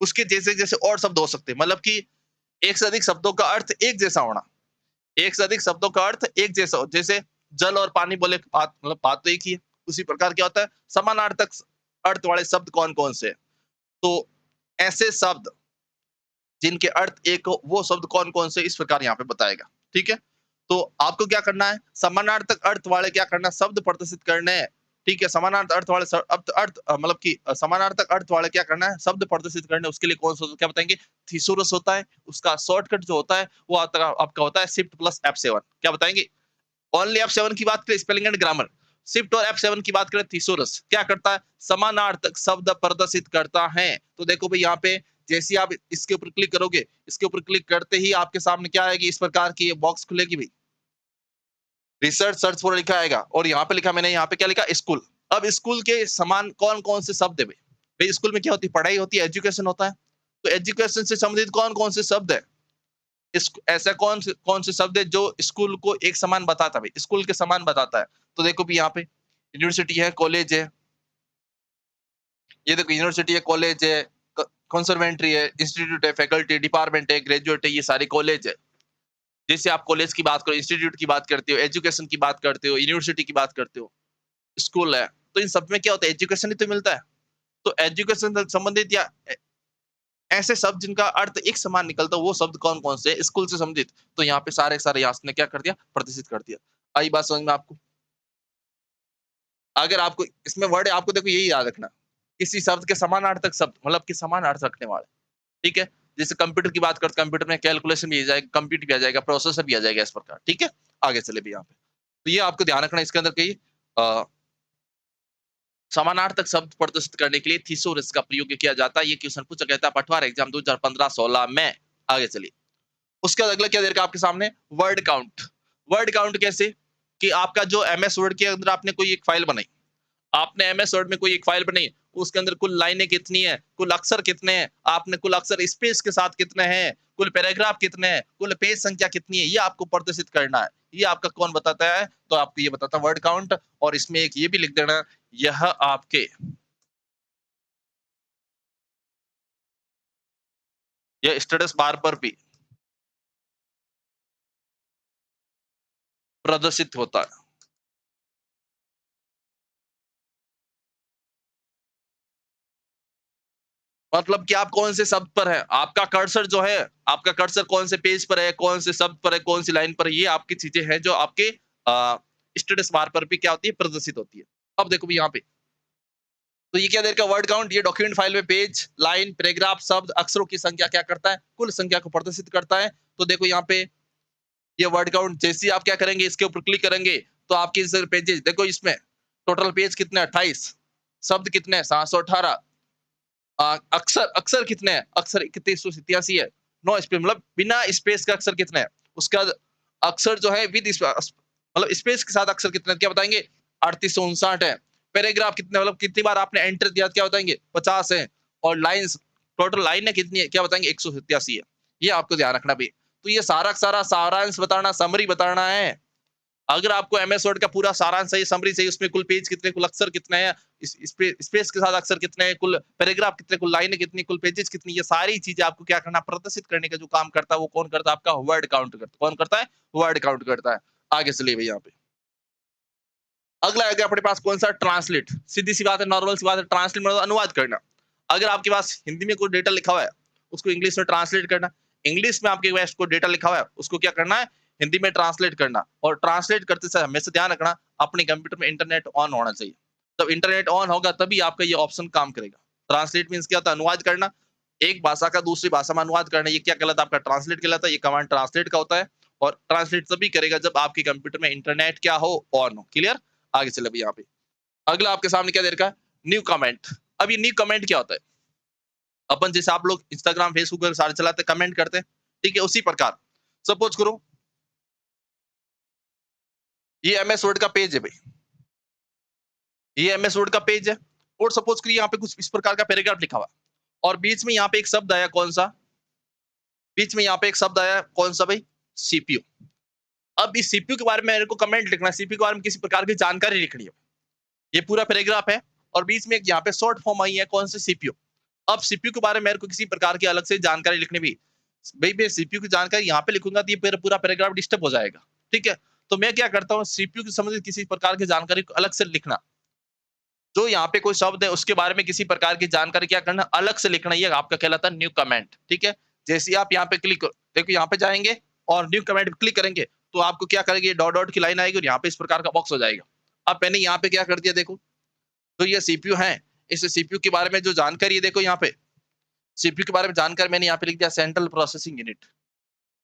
उसके जैसे जैसे और शब्द हो सकते हैं, मतलब कि एक से अधिक शब्दों का अर्थ एक जैसा होना। एक से अधिक शब्दों का अर्थ एक जैसा हो, जैसे जल और पानी बोले बात मतलब बात तो एक ही है। उसी प्रकार क्या होता है समानार्थक अर्थ वाले शब्द कौन कौन से हैं? तो ऐसे शब्द जिनके अर्थ एक हो वो शब्द कौन कौन से, इस प्रकार यहाँ पे बताएगा। ठीक है, तो आपको क्या करना है, समानार्थक अर्थ वाले क्या करना, शब्द प्रदर्शित करने हैं। ठीक है, समानार्थक अर्थ वाले अर्थ मतलब कि समानार्थक अर्थ वाले क्या करना है, शब्द प्रदर्शित करने। उसके लिए कौन सा क्या बताएंगे? थिसोरस होता है। उसका शॉर्टकट जो होता है वो आपका होता है शिफ्ट प्लस F7। क्या बताएंगे? ओनली F7 की बात करें स्पेलिंग एंड ग्रामर, शिफ्ट और F7 की बात करें थिसोरस क्या करता है, समानार्थक शब्द प्रदर्शित करता है। तो देखो भाई यहाँ पे जैसे आप इसके ऊपर क्लिक करोगे, इसके ऊपर क्लिक करते ही आपके सामने क्या आएगी, इस प्रकार की बॉक्स खुलेगी भाई, रिसर्च सर्च फॉर लिखा आएगा। और यहाँ पे लिखा मैंने, यहाँ पे क्या लिखा, स्कूल। अब स्कूल के समान कौन कौन से शब्द है भाई? भाई स्कूल में क्या होती है, पढ़ाई होती है, एजुकेशन होता है। तो एजुकेशन से संबंधित कौन कौन से शब्द है, ऐसा कौन से शब्द है जो स्कूल को एक समान बताता है, स्कूल के समान बताता है। तो देखो भी यहाँ पे यूनिवर्सिटी है, कॉलेज है, ये देखो यूनिवर्सिटी है, कॉलेज है, कंसर्वेंट्री है, इंस्टीट्यूट है, फैकल्टी, डिपार्टमेंट है, ग्रेजुएट है, ये सारी कॉलेज है। जैसे आप कॉलेज की बात करो, इंस्टीट्यूट की बात करते हो, एजुकेशन की बात करते हो, यूनिवर्सिटी की बात करते हो, स्कूल है, तो इन सब में क्या होता है, एजुकेशन ही तो मिलता है। तो एजुकेशन से संबंधित या ऐसे शब्द जिनका अर्थ एक समान निकलता है वो शब्द कौन कौन से स्कूल से संबंधित, तो यहाँ पे सारे सारे यास ने क्या कर दिया, प्रदर्शित कर दिया। आई बात समझ में आपको? अगर आपको इसमें वर्ड है, आपको देखो यही याद रखना, किसी शब्द के समानार्थक शब्द मतलब कि समान अर्थ रखने वाले। ठीक है, जैसे कंप्यूटर की बात करते हैं, कंप्यूटर में कैलकुलेशन भी आ जाएगा, कंप्यूट भी आ जाएगा, प्रोसेसर भी आ जाएगा इस प्रकार, ठीक है? आगे चले भी यहाँ पे। तो ये आपको ध्यान रखना है इसके अंदर कि समानार्थक शब्द प्रदर्शित करने के लिए थिसोरस का प्रयोग किया जाता है। ये क्वेश्चन पूछा गया था पटवार एग्जाम 2015-16 में। आगे चलिए। उसके बाद अगला क्या दे रखा है आपके सामने? Word count. वर्ड काउंट कैसे? कि आपका जो एमएस वर्ड के अंदर आपने कोई एक फाइल बनाई, आपने एमएस वर्ड में कोई एक फाइल बनाई, उसके अंदर कुल लाइनें कितनी है, कुल अक्षर कितने हैं, आपने कुल अक्षर स्पेस के साथ कितने हैं, कुल पैराग्राफ कितने हैं, कुल पेज संख्या कितनी है, ये आपको प्रदर्शित करना है। ये आपका कौन बताता है? तो आपको ये बताता है वर्ड काउंट। और इसमें एक ये भी लिख देना, यह आपके यह स्टेटस बार पर भी प्रदर्शित होता है। मतलब कि आप कौन से शब्द पर है, आपका कर्सर जो है, आपका कर्सर कौन से पेज पर है, कौन से शब्द पर है, कौन सी लाइन पर है, ये आपकी चीजें हैं जो आपके स्टेटस बार पर भी क्या होती है? प्रदर्शित होती है। अब देखो भी यहाँ पे, तो ये क्या देर का वर्ड काउंट, ये डॉक्यूमेंट फाइल में पेज, लाइन, पैराग्राफ, शब्द, अक्षरों की संख्या क्या करता है? कुल संख्या को प्रदर्शित करता है। तो देखो यहाँ पे ये वर्ड काउंट, जैसे ही आप क्या करेंगे, इसके ऊपर क्लिक करेंगे तो आपके पेजेस देखो, इसमें टोटल पेज कितने? 28। शब्द कितने हैं? 718। अक्षर अक्षर कितने हैं? अक्षर 3187 है। नो स्पेस, मतलब बिना स्पेस का अक्षर कितने हैं? उसके बाद अक्षर जो है विद मतलब स्पेस के साथ अक्षर कितने, क्या बताएंगे? 3859 है। पैराग्राफ कितने, मतलब कितनी बार आपने एंटर दिया, क्या बताएंगे? 50 है। और लाइंस, टोटल लाइन कितनी है, क्या बताएंगे? 187 है। ये आपको ध्यान रखना भी। तो ये सारा सारा सारांश बताना, समरी बताना है। अगर आपको एमएस वर्ड का पूरा सारांश चाहिए, समरी चाहिए, उसमें कुल पेज कितने, कुल अक्षर कितने हैं, स्पेस के साथ अक्षर कितने हैं, कुल पैराग्राफ कितने, कुल लाइनें कितनी, कुल पेजेस कितनी, ये सारी चीजें आपको क्या करना? प्रदर्शित करने का जो काम करता है वो कौन करता है? आपका वर्ड काउंट करता है। कौन करता है? वर्ड काउंट करता है। आगे चलिए भैया यहाँ पे। अगला है अपने पास कौन सा? ट्रांसलेट। सीधी सी बात है, नॉर्मल सी बात है, ट्रांसलेट मतलब अनुवाद करना। अगर आपके पास हिंदी में कोई डेटा लिखा हुआ है, उसको इंग्लिश में ट्रांसलेट करना। इंग्लिश में आपके पास कोई डेटा लिखा हुआ है, उसको क्या करना है? हिंदी में ट्रांसलेट करना। और ट्रांसलेट करते समय हमेशा ध्यान रखना, अपने कंप्यूटर में इंटरनेट ऑन होना चाहिए। जब इंटरनेट ऑन होगा तभी आपका ये ऑप्शन काम करेगा। ट्रांसलेट मीन्स क्या होता है? अनुवाद करना। एक भाषा का दूसरी भाषा में अनुवाद करना, ये क्या कहलाता है? आपका ट्रांसलेट कहलाता है। ये कमांड ट्रांसलेट का होता है। और ट्रांसलेट तभी करेगा जब आपके कंप्यूटर में इंटरनेट क्या हो? ऑन हो। क्लियर? आगे चले अभी यहाँ पे। अगला आपके सामने क्या दे रखा है? New comment. अब ये न्यू कमेंट क्या होता है? अपन जैसे आप लोग इंस्टाग्राम, फेसबुक पर सारे चलाते, कमेंट करते हैं, ठीक है? उसी प्रकार सपोज करो ये एमएस वर्ड का पेज है भाई, ये एमएस वर्ड का पेज है। और सपोज करिए यहाँ पे कुछ इस प्रकार का पैराग्राफ लिखा हुआ, और बीच में यहाँ पे एक शब्द आया, कौन सा? बीच में यहाँ पे एक शब्द आया, कौन सा भाई? सीपीयू। अब इस सीपीयू के बारे में मेरे को कमेंट लिखना है, सीपीयू के बारे में किसी प्रकार की जानकारी लिखनी है। ये पूरा पैराग्राफ है और बीच में एक यहाँ पे शॉर्ट फॉर्म आई है, कौन सी? सीपीयू। अब सीपीयू के बारे में मेरे को किसी प्रकार की अलग से जानकारी लिखनी भी, भाई मैं सीपीयू की जानकारी यहाँ पे लिखूंगा तो ये पूरा पैराग्राफ डिस्टर्ब हो जाएगा, ठीक है? तो मैं क्या करता हूँ, सीपीयू की संबंधित किसी प्रकार की जानकारी को अलग से लिखना। जो यहाँ पे कोई शब्द है उसके बारे में किसी प्रकार की जानकारी क्या करना? अलग से लिखना। ये आपका कहलाता है न्यू कमेंट, ठीक है? जैसे ही आप यहाँ पे क्लिक देखो, यहाँ पे जाएंगे और न्यू कमेंट पे क्लिक करेंगे तो आपको क्या करेंगे? डॉट डॉट की लाइन आएगी और यहाँ पे इस प्रकार का बॉक्स हो जाएगा। अब मैंने यहाँ पे क्या कर दिया, देखो तो ये सीपीयू है, इस सीपीयू के बारे में जो जानकारी है, देखो यहाँ पे सीपीयू के बारे में जानकारी मैंने यहाँ पे लिख दिया, सेंट्रल प्रोसेसिंग यूनिट।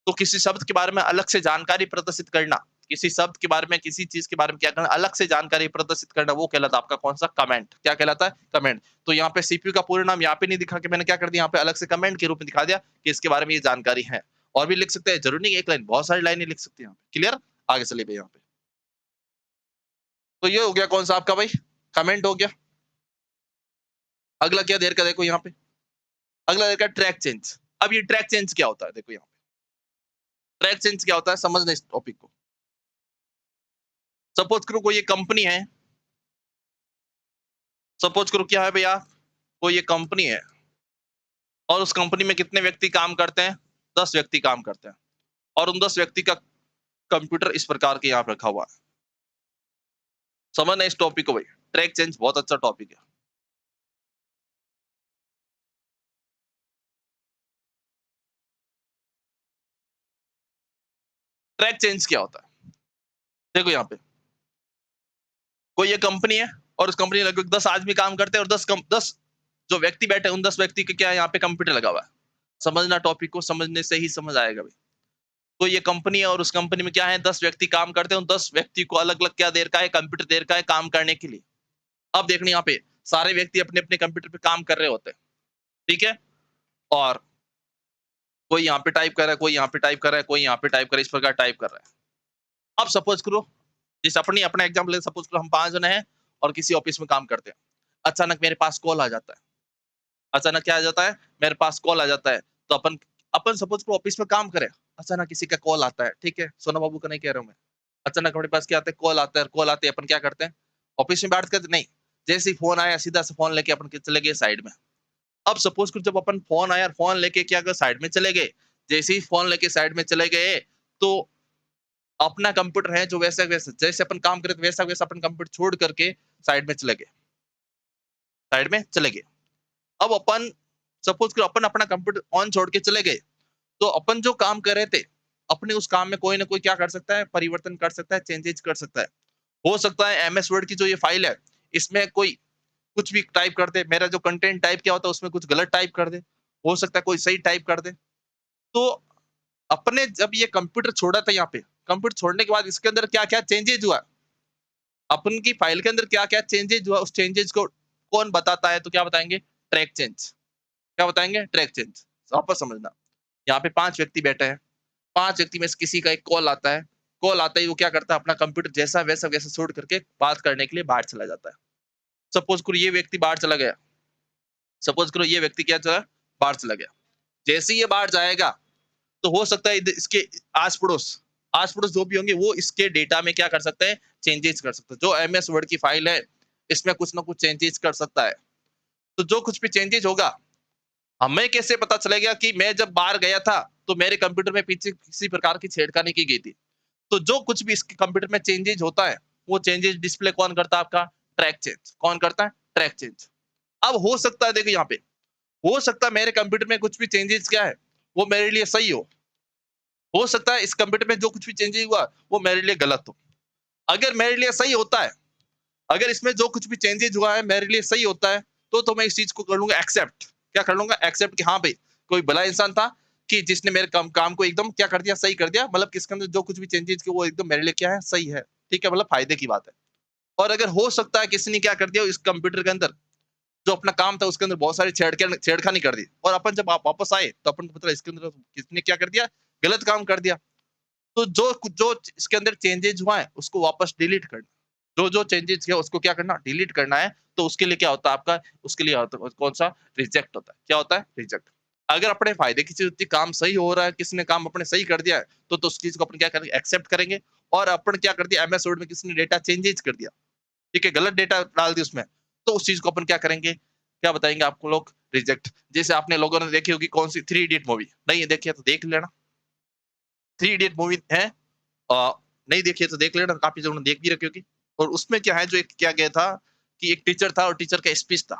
तो किसी शब्द के बारे में अलग से जानकारी प्रदर्शित करना, किसी शब्द के बारे में, किसी चीज के बारे में क्या करना? अलग से जानकारी प्रदर्शित करना, वो कहलाता है आपका कौन सा? कमेंट। क्या कहलाता है? कमेंट। तो यहाँ पे सीपीयू का पूरा नाम यहाँ पे नहीं दिखा के मैंने क्या कर दिया, यहाँ पे अलग से कमेंट के रूप में दिखा दिया कि इसके बारे में ये जानकारी है। और भी लिख सकते हैं, जरूरी नहीं एक लाइन, बहुत सारी लाइनें लिख सकते हैं। क्लियर? आगे चलिए भैया यहाँ पे। तो ये हो गया कौन सा आपका भाई? कमेंट हो गया। अगला क्या देर का, देखो यहाँ पे अगला देर का ट्रैक चेंज। अब ये ट्रैक चेंज क्या होता है? देखो यहाँ पे ट्रैक चेंज क्या होता है, समझना इस टॉपिक को। सपोज करो कोई ये कंपनी है, सपोज करो क्या है भैया, कोई ये कंपनी है और उस कंपनी में कितने व्यक्ति काम करते हैं? 10 व्यक्ति काम करते हैं। और उन 10 व्यक्ति का कंप्यूटर इस प्रकार के यहाँ पे रखा हुआ है। समझना इस टॉपिक को भाई, ट्रैक चेंज बहुत अच्छा टॉपिक है। ट्रैक चेंज क्या होता है? देखो यहाँ पे कोई ये कंपनी है और उस कंपनी में लगभग 10 आदमी काम करते हैं और 10 जो व्यक्ति बैठे हैं उन 10 व्यक्ति के क्या है, यहाँ पे कंप्यूटर लगा हुआ है। समझना टॉपिक को, समझने से ही समझ आएगा भाई। तो ये कंपनी है और उस कंपनी में क्या है 10 व्यक्ति काम करते हैं, उन 10 व्यक्ति को अलग-अलग क्या दे रखा है, कंप्यूटर दे रखा है काम करने के लिए। अब देखना यहाँ पे सारे व्यक्ति अपने-अपने कंप्यूटर पे काम कर रहे होते हैं, ठीक है? और कोई यहाँ पे टाइप कर रहा है, कोई यहाँ पे टाइप कर रहा है, कोई यहाँ पे टाइप कर रहा है, इस प्रकार टाइप कर रहा है। अब सपोज़ करो, जैसे अपना एग्ज़ाम्पल लें, सपोज़ करो हम 5 जने हैं और किसी ऑफ़िस में काम करते हैं। अचानक मेरे पास कॉल आ जाता है। अचानक क्या आ जाता है? मेरे पास कॉल आ जाता है। तो अपन अपन सपोज़ करो ऑफ़िस में काम कर रहे हैं, अचानक किसी का कॉल आता है, ठीक है? सोना बाबू का नहीं कह रहा हूँ मैं। अचानक हमारे पास क्या आता है? कॉल आता है और कॉल आते ही अपन क्या करते हैं? ऑफ़िस में बात करते नहीं, जैसे ही फ़ोन आया सीधा से फ़ोन लेके अपन के चले गए साइड में। अब सपोज़ करो जब अपन फ़ोन आया और फ़ोन लेके क्या गए साइड में चले गए। जैसे ही फ़ोन लेके साइड में चले गए, तो अपना कंप्यूटर है जो वैसा-वैसा जैसे अपन काम करे वैसा-वैसा अपन कंप्यूटर छोड़ करके साइड में चले गए, साइड में चले गए। अब अपन सपोज़ करो अपन अपना कंप्यूटर ऑन छोड़ के चले गए, तो अपन जो काम कर रहे थे, अपने उस काम में कोई ना कोई क्या कर सकता है, परिवर्तन कर सकता है, चेंजेज़ कर सकता है। हो सकता है एमएस वर्ड की जो ये फ़ाइल है, इसमें कोई कुछ भी टाइप कर दे, मेरा जो कंटेंट टाइप किया होता है उसमें कुछ गलत टाइप कर दे, हो सकता है कोई सही टाइप कर दे। तो अपने जब ये कंप्यूटर छोड़ा था यहाँ पे, कंप्यूटर छोड़ने के बाद इसके अंदर क्या-क्या चेंजेज़ हुआ, अपन की फ़ाइल के अंदर क्या-क्या चेंजेज़ हुआ, उस चेंजेज़ को कौन बताता है, तो क्या बताएँगे? Track change. क्या बताएँगे? Track change. वापस समझना, यहाँ पे 5 व्यक्ति बैठे हैं, 5 व्यक्ति में से किसी का एक कॉल आता है, कॉल आते ही वो क्या करता है अपना कंप्यूटर जैसा वैसा छोड़ करके बात करने के लिए बाहर चला जाता है। सपोज़ करो ये व्यक्ति बाहर चला गया, सपोज़ करो ये व्यक्ति क्या चला बाहर चला गया। जैसे ही ये बाहर जाएगा, तो हो सकता है इसके आस-पड़ोस आस-पड़ोस जो भी होंगे वो इसके डेटा में क्या कर सकते हैं, चेंजेज़ कर सकते हैं। जो एमएस वर्ड की फ़ाइल है, इसमें कुछ ना कुछ चेंजेज़ कर सकता है। तो जो कुछ भी चेंजेज़ होगा, हमें कैसे पता चलेगा कि मैं जब बाहर गया था, तो मेरे कंप्यूटर में पीछे किसी प्रकार की छेड़खानी की गई थी। तो जो कुछ भी इसके कंप्यूटर में चेंजेज़ होता है, वो चेंजेज़ डिस्प्ले कौन करता है आपका? Track change. कौन करता है? Track change. अब हो सकता है देखिए यहाँ पे, हो सकता है मेरे कंप्यूटर में कुछ भी चेंजेज़ क्या है, वो मेरे लिए सही हो। हो सकता है इस कंप्यूटर में जो कुछ भी चेंजेज़ हुआ, वो मेरे लिए गलत हो। अगर मेरे लिए सही होता है, अगर इसमें जो कुछ भी चेंजेज़ हुआ है मेरे लिए सही होता है, तो मैं इस चीज़ को कर लूँगा एक्सेप्ट। क्या कर लूँगा? एक्सेप्ट कि हाँ भई, कोई भला इंसान था कि जिसने मेरे काम को एकदम क्या कर दिया, सही कर दिया। मतलब कि इसके अंदर जो कुछ भी चेंजेज़ किए वो एकदम मेरे लिए क्या है, सही है। ठीक है? मतलब फ़ायदे की बात है। और अगर हो सकता है किसी ने क्या कर दिया इस कंप्यूटर के अंदर, जो अपना काम था उसके अंदर बहुत सारी छेड़खानी कर दी और अपन जब आप वापस आए, तो अपन को पता है इसके अंदर किसने क्या कर दिया, गलत काम कर दिया। तो जो इसके अंदर चेंजेज़ हुआ है, उसको वापस डिलीट करना। जो-जो चेंजेज़ किया उसको क्या करना, डिलीट करना है। तो उसके लिए क्या होता है आपका, उसके लिए होता है कौन-सा रिजेक्ट होता है। क्या होता है? रिजेक्ट। अगर अपने फ़ायदे की चीज़ होती है, काम सही हो रहा है, किसी ने काम अपने सही कर दिया है, तो उस चीज़ को अपन क्या करेंगे, एक्सेप्ट करेंगे और अपन क्या कर दिया एमएस वर्ड में किसी ने डेटा चेंजेज़ कर दिया, ठीक है? गलत डेटा डाल दिया उसमें, तो उस चीज़ को अपन क्या करेंगे, क्या बताएँगे आपको लोग रिजेक्ट। जैसे आपने लोगों ने देखी होगी कौन-सी थ्री इडियट मूवी, नहीं देखी है तो देख लेना। थ्री इडियट मूवी है अ, नहीं देखी है तो देख लेना, काफ़ी लोगों ने देख भी रखी होगी। और उसमें क्या है जो एक किया गया था कि एक टीचर था और टीचर का स्पीच था।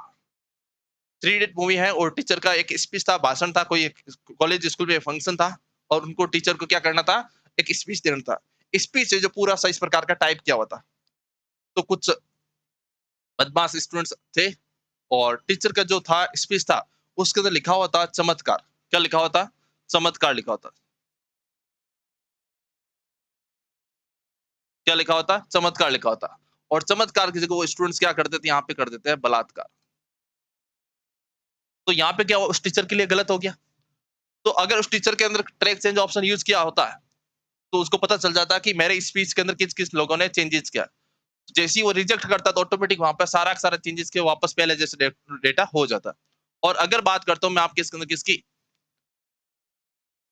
थ्री इडियट मूवी है और टीचर का एक स्पीच था, भाषण था, कोई एक कॉलेज स्कूल में फंक्शन था और उनको टीचर को क्या करना था, एक स्पीच देना था। स्पीच है जो पूरा सा इस प्रकार का टाइप किया हुआ था। तो कुछ बदमाश स्टूडेंट्स थे और टीचर का जो था स्पीच था, उसके अंदर लिखा हुआ था चमत्कार। क्या लिखा हुआ था? चमत्कार लिखा हुआ था। क्या लिखा होता? चमत्कार लिखा होता। और चमत्कार की जगह वो स्टूडेंट्स क्या कर देते हैं, यहाँ पे कर देते हैं बलात्कार। तो यहाँ पे क्या हुआ, उस टीचर के लिए गलत हो गया। तो अगर उस टीचर के अंदर ट्रैक चेंज ऑप्शन यूज़ किया होता है, तो उसको पता चल जाता कि मेरे स्पीच के अंदर किस-किस लोगों ने चेंजेज़ किया। जैसे ही वो रिजेक्ट करता तो ऑटोमेटिक वहाँ पे सारा का सारा चेंजेज़ के वापस पहले जैसे डेटा हो जाता। और अगर बात करता हूँ मैं आपके इसके अंदर किसकी,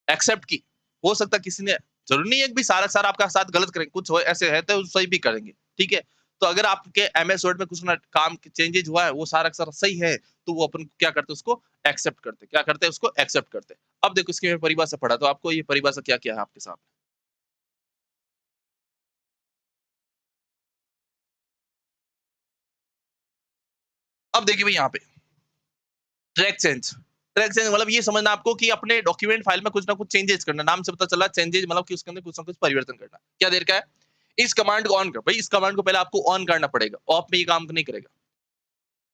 एक्सेप्ट की, हो सकता है किसी ने, ज़रूरी नहीं है कि भई सारा का सारा आपका साथ गलत करेंगे, कुछ हो ऐसे है तो सही भी करेंगे, ठीक है? तो अगर आपके एमएस वर्ड में कुछ ना काम चेंजेज़ हुआ है, वो सारा का सारा सही है, तो वो अपन क्या करते हैं उसको एक्सेप्ट करते हैं। क्या करते हैं? उसको एक्सेप्ट करते हैं। अब देखो इसकी मैं परिभाषा पढ़ा, तो आपको ये परिभाषा क्या-क्या है आपके सामने? अब देखिए भई यहाँ पे ट्रैक चेंज, ट्रैक चेंज मतलब ये समझना आपको कि अपने डॉक्यूमेंट फाइल में कुछ ना कुछ चेंजेज़ करना। नाम से पता चला चेंजेज़ मतलब कि उसके अंदर कुछ ना कुछ परिवर्तन करना। क्या दे रखा है? इस कमांड को ऑन कर, भई इस कमांड को पहले आपको ऑन करना पड़ेगा, ऑफ में ये काम नहीं करेगा।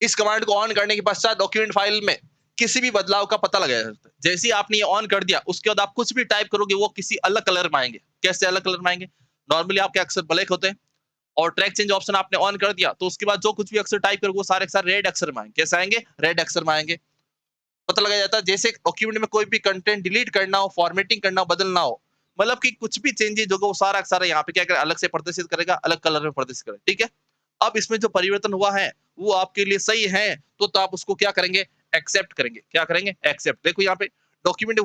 इस कमांड को ऑन करने के पश्चात डॉक्यूमेंट फाइल में किसी भी बदलाव का पता लगाया जाता है। जैसे ही आपने ये ऑन कर दिया, उसके बाद आप कुछ भी टाइप करोगे वो किसी अलग कलर में आएँगे। कैसे अलग कलर में आएँगे? नॉर्मली आपके अक्षर ब्लैक होते हैं और ट्रैक चेंज ऑप्शन आपने ऑन कर दिया, तो उसके बाद जो कुछ भी अक्षर टाइप करोगे वो सारे के सारे रेड अक्षर में आएँगे। कैसे आएँगे? रेड अक्षर में आएँगे। पता लगाया जाता है जैसे डॉक्यूमेंट में कोई भी कंटेंट डिलीट करना हो, फॉर्मेटिंग करना हो, बदलना हो, मतलब कि कुछ भी चेंजेज होगा वो सारा का सारा यहाँ पे क्या करेगा अलग से प्रदर्शित करेगा, अलग कलर में प्रदर्शित करेगा, ठीक है? अब इसमें जो परिवर्तन हुआ है, वो आपके लिए सही है, तो आप उसको क्या करेंगे? एक्सेप्ट करेंगे। क्या करेंगे? एक्सेप्ट। देखो यहाँ पे डॉक्यूमेंट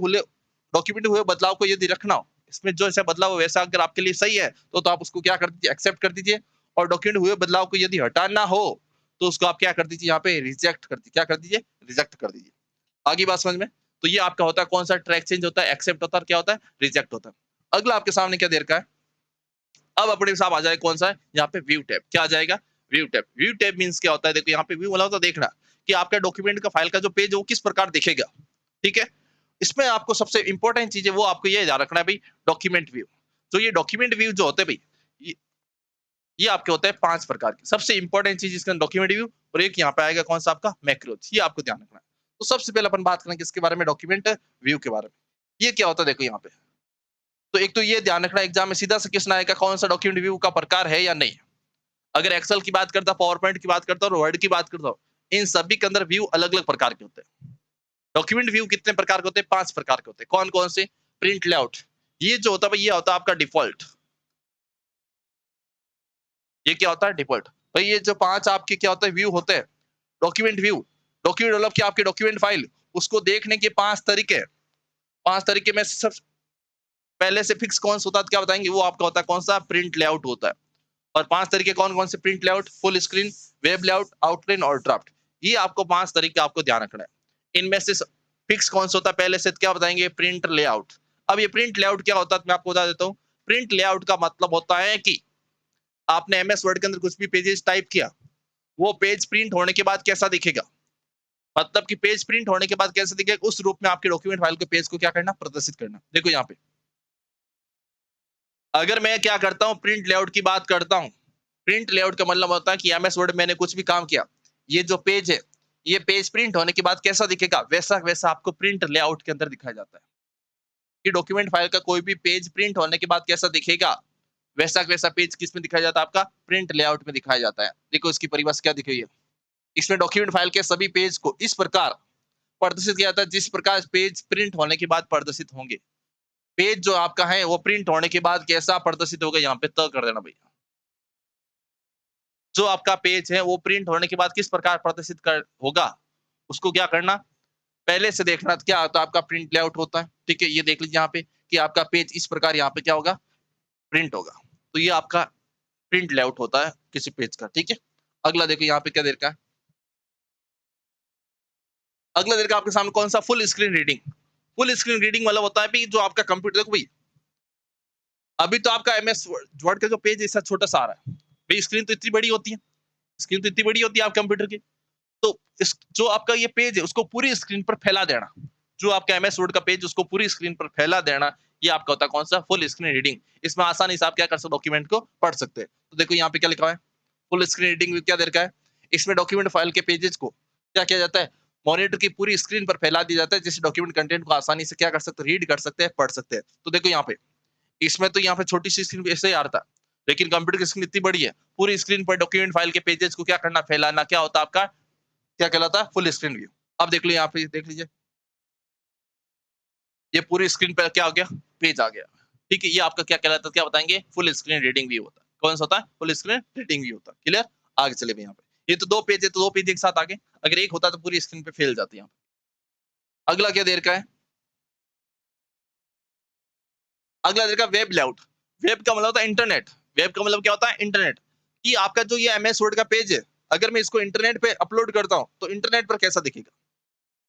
हुए बदलाव को यदि रखना हो, इसमें जो ऐसा बदलाव हो वैसा अगर आपके लिए सही है, तो आप उसको क्या कर दीजिए? एक्सेप्ट कर दीजिए और डॉक्यूमेंट हुए बदलाव को यदि हटाना हो, तो उसको आप क्या कर दीजिए? यहाँ पे रिजेक्ट कर दीजिए। क्या कर दीजिए? रिजेक्ट कर दीजिए। आगे बात समझ में? तो ये आपका होता है कौन सा ट्रैक चेंज होता है, एक्सेप्ट होता है और क्या होता है? रिजेक्ट होता है। अगला आपके सामने क्या दे रखा है? अब अपने साहब आ जाए कौन सा है? यहाँ पे व्यू टैब। क्या आ जाएगा? View tab. View tab means क्या होता है? देखो यहाँ पे व्यू वाला होता है देखना कि आपका डॉक्यूमेंट का फाइल का जो पेज है वो किस प्रकार दिखेगा। ठीक है? इसमें आपको सबसे इंपॉर्टेंट चीज़ है वो आपको ये ध्यान रखना है भाई डॉक्यूमेंट व्यू। तो ये डॉक्यूमेंट व्यू जो होते हैं भाई, ये ये आपके होते हैं 5 प्रकार के। सबसे इंपॉर्टेंट चीज़ इसके अंदर डॉक्यूमेंट व्यू और एक यहाँ पे आएगा कौन सा आपका मैक्रोज। ये आपको ध्यान रखना है। तो सबसे पहले अपन बात करेंगे किसके बारे में? डॉक्यूमेंट व्यू के बारे में। ये क्या होता है देखो यहाँ पे। तो एक तो ये ध्यान रखना एग्जाम में सीधा से क्वेश्चन आएगा कौन सा डॉक्यूमेंट व्यू का प्रकार है या नहीं। अगर एक्सेल की बात करता, पावर पॉइंट की बात करता और वर्ड की बात करता हूँ, इन सभी के अंदर व्यू अलग-अलग प्रकार के होते हैं। डॉक्यूमेंट व्यू कितने प्रकार के होते हैं? 5 प्रकार के होते हैं। कौन-कौन से? Print layout. ये जो होता है भाई ये होता है आपका डिफ़ॉल्ट। ये क्या होता है? डिफ़ॉल्ट। भाई ये जो 5 आपके क्या होता है व्यू होते हैं, डॉक्यूमेंट व्यू। डॉक्यूमेंट मतलब कि आपकी डॉक्यूमेंट फाइल, उसको देखने के 5 तरीके हैं। 5 तरीके में सब पहले से फिक्स कौन सा होता है क्या बताएँगे? वो आपका होता है कौन-सा? प्रिंट लेआउट होता है। और 5 तरीके कौन-कौन से? Print layout, full screen, web layout, outline और ड्राफ्ट। ये आपको 5 तरीके आपको ध्यान रखना है। इनमें से फिक्स कौन सा होता है? पहले से क्या बताएँगे? Print layout. अब ये प्रिंट लेआउट क्या होता है? मैं आपको बता देता हूँ। प्रिंट लेआउट का मतलब होता है कि आपने एमएस वर्ड के अंदर कुछ भी पेजेस टाइप किया, वो पेज प्रिंट होने के बाद कैसा दिखेगा? मतलब कि पेज प्रिंट होने के बाद कैसा दिखेगा? उस रूप में आपके डॉक्यूमेंट फाइल के पेज को क्या करना? प्रदर्शित करना। देखो यहाँ पे। अगर मैं क्या करता हूँ प्रिंट लेआउट की बात करता हूँ, प्रिंट लेआउट का मतलब होता है कि एमएस वर्ड में मैंने कुछ भी काम किया, ये जो पेज है, ये पेज प्रिंट होने के बाद कैसा दिखेगा? वैसा-वैसा आपको प्रिंट लेआउट के अंदर दिखाया जाता है। कि डॉक्यूमेंट फाइल का कोई भी पेज प्रिंट होने के बाद कैसा दिखेगा? वैसा-वैसा पेज किसमें दिखाया जाता है आपका? प्रिंट लेआउट में दिखाया जाता है। देखो इसकी परिभाषा क्या दिख रही है? इसमें डॉक्यूमेंट फाइल के सभी पेज को इस प्रकार प्रदर्शित किया जाता है जिस प्रकार पेज प्रिंट होने के बाद प्रदर्शित होंगे। पेज जो आपका है वो प्रिंट होने के बाद कैसा प्रदर्शित होगा यहाँ पे तय कर देना भैया। जो आपका पेज है वो प्रिंट होने के बाद किस प्रकार प्रदर्शित कर होगा, उसको क्या करना, पहले से देखना क्या होता है आपका प्रिंट लेआउट होता है, ठीक है? ये देख लीजिए यहाँ पे कि आपका पेज इस प्रकार यहाँ पे क्या होगा, प्रिंट होगा। तो ये आपका प्रिंट लेआउट होता है किसी पेज का, ठीक है? अगला देखो यहाँ पे क्या दे रखा है, अगला दे रखा है आपके सामने कौन सा? Full screen reading. Full screen reading मतलब होता है जो आपका कंप्यूटर देखो भाई, अभी तो आपका एमएस वर्ड का जो पेज ऐसा छोटा सा आ रहा है, भाई स्क्रीन तो इतनी बड़ी होती है, स्क्रीन तो इतनी बड़ी होती है आप कंप्यूटर की। तो इस जो आपका ये पेज है उसको पूरी स्क्रीन पर फैला देना, जो आपका एमएस वर्ड का पेज उसको पूरी स्क्रीन पर फैला देना, ये आपका होता है कौन सा? Full screen reading. इसमें आसानी से आप क्या कर सकते हो? डॉक्यूमेंट को पढ़ सकते हैं। तो देखो यहाँ पे क्या लिखा हुआ है, फुल स्क्रीन रीडिंग में क्या दे रखा है, इसमें डॉक्यूमेंट फाइल के पेजेस को क्या किया जाता है? मॉनिटर की पूरी स्क्रीन पर फैला दिया जाता है जिससे डॉक्यूमेंट कंटेंट को आसानी से क्या कर सकते हैं? रीड कर सकते हैं, पढ़ सकते हैं। तो देखो यहाँ पे, इसमें तो यहाँ पे छोटी सी स्क्रीन ऐसे ही आ रहा था, लेकिन कंप्यूटर की स्क्रीन इतनी बड़ी है, पूरी स्क्रीन पर डॉक्यूमेंट फाइल के पेजेस को क्या करना? फैलाना, क्या होता है आपका? क्या कहलाता है? Full screen view. अब देख लो यहाँ पे देख लीजिए, ये पूरी स्क्रीन पे क्या हो गया? पेज आ गया। ठीक है? ये आपका क्या कहलाता है? क्या बताएँगे? फुल स्क्रीन रीडिंग व्यू होता है। कौन-सा होता है? फुल स्क्रीन रीडिंग व्यू होता है। क्लियर? आगे चलिए भई यहाँ पे। ये तो 2 पेज है, तो 2 पेज एक साथ आ गए। अगर एक होता तो पूरी स्क्रीन पे फैल जाती यहाँ पे। अगला क्या दे रखा है? अगला दे रखा है वेब लेआउट। वेब का मतलब होता है इंटरनेट। वेब का मतलब क्या होता है? इंटरनेट। कि आपका जो ये एमएस वर्ड का पेज है, अगर मैं इसको इंटरनेट पे अपलोड करता हूँ, तो इंटरनेट पर कैसा दिखेगा?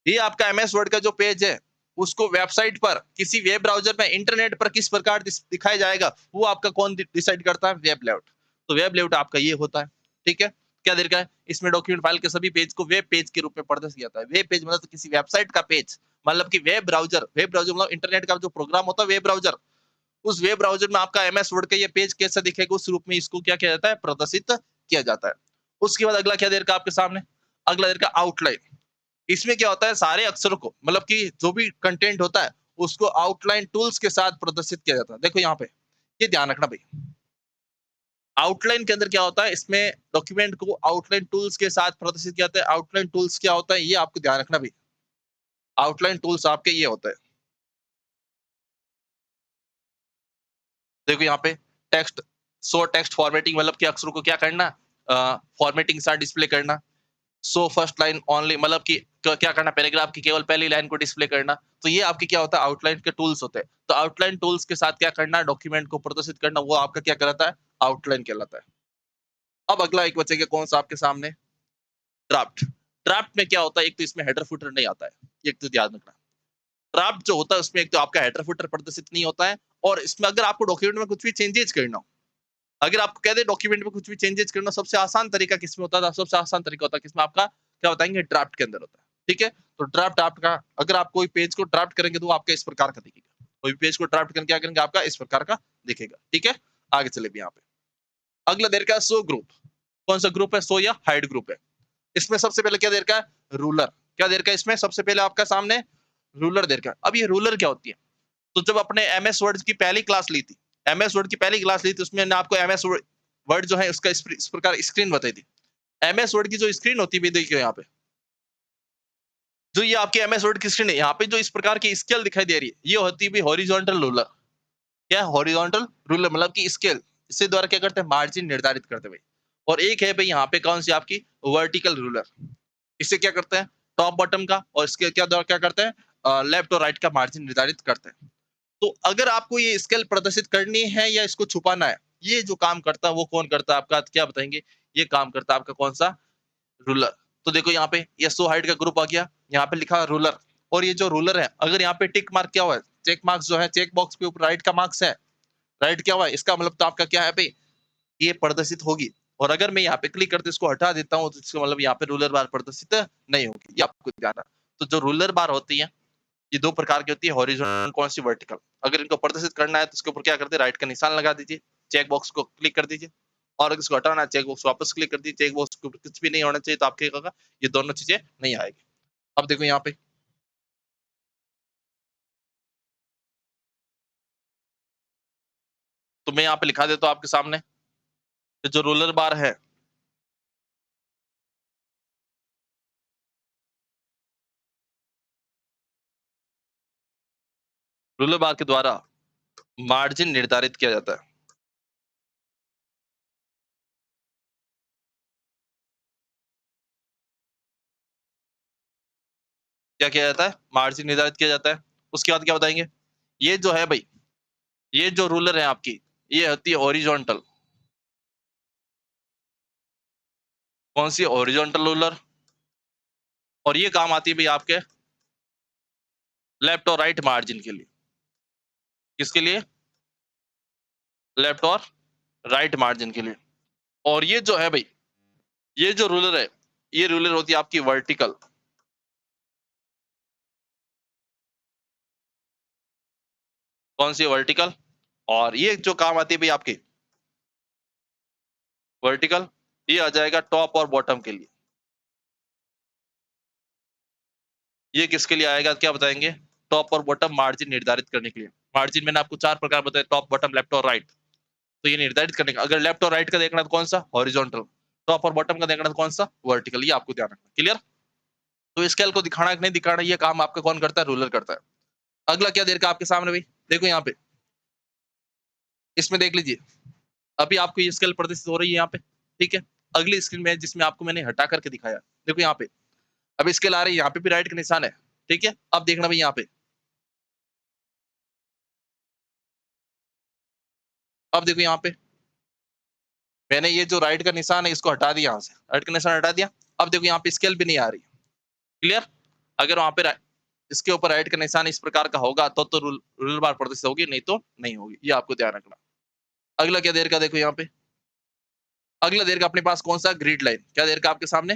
ये आपका एमएस वर्ड का जो पेज है, उसको वेबसाइट पर, किसी वेब ब्राउज़र में, इंटरनेट पर किस प्रकार दिखाया जाएगा, वो आपका कौन डिसाइड करता है? Web layout. तो वेब लेआउट आपका ये होता है, ठीक है? क्या दे रखा है? इसमें डॉक्यूमेंट फाइल के सभी पेज को वेब पेज के रूप में प्रदर्शित किया जाता है। वेब पेज मतलब तो किसी वेबसाइट का पेज, मतलब कि वेब ब्राउज़र मतलब इंटरनेट का जो प्रोग्राम होता है वेब ब्राउज़र, उस वेब ब्राउज़र में आपका एमएस वर्ड का ये पेज कैसा दिखेगा, उस रूप में इसको क्या किया जाता है? प्रदर्शित किया जाता है। उसके बाद अगला क्या दे रखा है आपके सामने? अगला दे रखा है आउटलाइन। इसमें क्या होता है, सारे अक्षरों को मतलब कि जो भी कंटेंट होता है उसको आउटलाइन टूल्स के साथ प्रदर्शित किया जाता है। देखो यहाँ पे, ये ध्यान रखना भाई। आउटलाइन के अंदर क्या होता है, इसमें डॉक्यूमेंट को आउटलाइन टूल्स के साथ प्रदर्शित किया जाता है। आउटलाइन टूल्स क्या होता है ये आपको ध्यान रखना भाई। आउटलाइन टूल्स आपके ये होता है, देखो यहाँ पे टेक्स्ट, सो टेक्स्ट फॉर्मेटिंग मतलब कि अक्षरों को क्या करना, फॉर्मेटिंग के साथ डिस्प्ले करना। सो फर्स्ट लाइन ओनली मतलब कि क्या करना, पैराग्राफ की केवल पहली लाइन को डिस्प्ले करना। तो ये आपके क्या होता है, आउटलाइन के टूल्स होते हैं। तो आउटलाइन टूल्स के साथ क्या करना, डॉक्यूमेंट को प्रदर्शित करना, वो आपका क्या कहलाता है, आउटलाइन कहलाता है। अब अगला एक बचेगा कौन सा आपके सामने, ड्राफ्ट। ड्राफ्ट में क्या होता है, एक तो इसमें हेडर फुटर नहीं आता है, एक तो ध्यान रखना। ड्राफ्ट जो होता है उसमें एक तो आपका हेडर फुटर प्रदर्शित नहीं होता है, और इसमें अगर आपको डॉक्यूमेंट में कुछ भी चेंजेस करना हो, अगर आपको कह दे डॉक्यूमेंट में कुछ भी चेंजेस करना, सबसे आसान तरीका किसमें होता है, सबसे आसान तरीका होता है किसमें, आपका क्या बताएंगे, ड्राफ्ट के अंदर होता है। ठीक है, तो ड्राफ्ट आपका, अगर आप कोई पेज को ड्राफ्ट करेंगे तो वो आपका इस प्रकार का दिखेगा। कोई पेज को ड्राफ्ट करके क्या करेंगे, आपका इस प्रकार का दिखेगा। ठीक है, आगे चले भी यहाँ पे। अगला देर का सो ग्रुप। कौन सा ग्रुप है, सो या हाइड ग्रुप है। इसमें सबसे पहले क्या देर का, रूलर। क्या देर का, इसमें सबसे पहले आपका सामने रूलर देर का। अब ये रूलर क्या होती है, तो जब अपने एमएस वर्ड की पहली क्लास ली थी, एमएस वर्ड की पहली क्लास ली थी, उसमें आपको एमएस वर्ड जो है उसका इस प्रकार स्क्रीन बताई थी। एमएस वर्ड की जो स्क्रीन होती है, देखिए यहाँ पे जो ये आपकी एमएस वर्ड की स्क्रीन है, यहाँ पे जो इस प्रकार की स्केल दिखाई दे रही है, ये होती है हॉरिजॉन्टल रूलर। क्या हॉरिजॉन्टल रूलर मतलब कि स्केल, इससे द्वारा क्या करते हैं, मार्जिन निर्धारित करते हुए। और एक है भाई यहाँ पे कौन सी आपकी वर्टिकल रूलर, इससे क्या करते हैं, टॉप बॉटम का और इसके क्या द्वारा क्या करते हैं, लेफ्ट और राइट का मार्जिन निर्धारित करते हैं। तो अगर आपको ये स्केल प्रदर्शित करनी है या इसको छुपाना है, ये जो काम करता है वो कौन करता है आपका, क्या बताएंगे, ये काम करता है आपका कौन सा, रूलर। तो देखो यहाँ पे ये सो हाइट का ग्रुप आ गया, यहाँ पे लिखा रूलर। और ये जो रूलर है, अगर यहाँ पे टिक मार्क क्या हुआ है, चेक मार्क्स जो है, चेक बॉक्स के ऊपर राइट का मार्क्स है, राइट क्या हुआ है, इसका मतलब तो आपका क्या है भाई, ये प्रदर्शित होगी। और अगर मैं यहाँ पे क्लिक करते इसको हटा देता हूँ, तो इसका मतलब यहाँ पे रूलर बार प्रदर्शित नहीं होगी, ये आपको ध्यान रखना। तो जो रूलर बार होती है, ये दो प्रकार की होती है, हॉरिजॉन्टल कौन सी, वर्टिकल। अगर इनको प्रदर्शित करना है तो इसके ऊपर क्या करते हैं, राइट का निशान लगा दीजिए, चेक बॉक्स को क्लिक कर दीजिए। और अगर इसको हटाना है, चेक बॉक्स वापस क्लिक कर दीजिए, चेक बॉक्स के ऊपर कुछ भी नहीं होना चाहिए, तो आपके होगा, ये दोनों चीजें नहीं आएगी। अब देखो यहाँ पे, तो मैं यहाँ पे लिखा देता हूँ आपके सामने, जो रूलर बार है, रूलर बार के द्वारा मार्जिन निर्धारित किया जाता है। क्या किया जाता है, मार्जिन निर्धारित किया जाता है। उसके बाद क्या बताएंगे, ये जो है भाई, ये जो रूलर है आपकी, ये होती है हॉरिजॉन्टल। कौन सी, हॉरिजॉन्टल रूलर। और ये काम आती है भाई आपके लेफ्ट और राइट मार्जिन के लिए। किसके लिए, लेफ्ट और राइट मार्जिन के लिए। और ये जो है भाई, ये जो रूलर है, ये रूलर होती है आपकी वर्टिकल। कौन सी, वर्टिकल। और ये जो काम आती है भाई आपकी वर्टिकल, ये आ जाएगा टॉप और बॉटम के लिए। ये किसके लिए आएगा, क्या बताएंगे, टॉप और बॉटम मार्जिन निर्धारित करने के लिए। मार्जिन मैंने आपको चार प्रकार बताए, टॉप बॉटम लेफ्ट और राइट। तो ये निर्धारित करने का, अगर लेफ्ट और राइट का देखना तो कौन सा, हॉरिजॉन्टल। टॉप और बॉटम का देखना तो कौन सा, वर्टिकल। ये आपको ध्यान रखना, क्लियर। तो स्केल को दिखाना कि नहीं दिखाना, ये काम आपका कौन करता है, रूलर करता है। अगला क्या देर का आपके सामने भाई, देखो यहाँ पे, इसमें देख लीजिए, अभी आपको ये स्केल प्रदर्शित हो रही है यहाँ पे। ठीक है, अगली स्क्रीन में जिसमें आपको मैंने हटा करके दिखाया, देखो यहाँ पे अब स्केल आ रही है, यहाँ पे भी राइट का निशान है। ठीक है, अब देखना भाई यहाँ पे, अब देखो यहाँ पे, मैंने ये जो राइट का निशान है इसको हटा दिया, यहाँ से राइट का निशान हटा दिया। अब देखो यहाँ पे स्केल भी नहीं आ रही, क्लियर। अगर वहां पे इसके ऊपर राइट का निशान इस प्रकार का होगा तो रूलर बार प्रदर्शित होगी, नहीं तो नहीं होगी, ये आपको ध्यान रखना। अगला क्या देर का, देखो यहाँ पे, अगला देर का अपने पास कौन सा, ग्रिड लाइन। क्या देर का आपके सामने,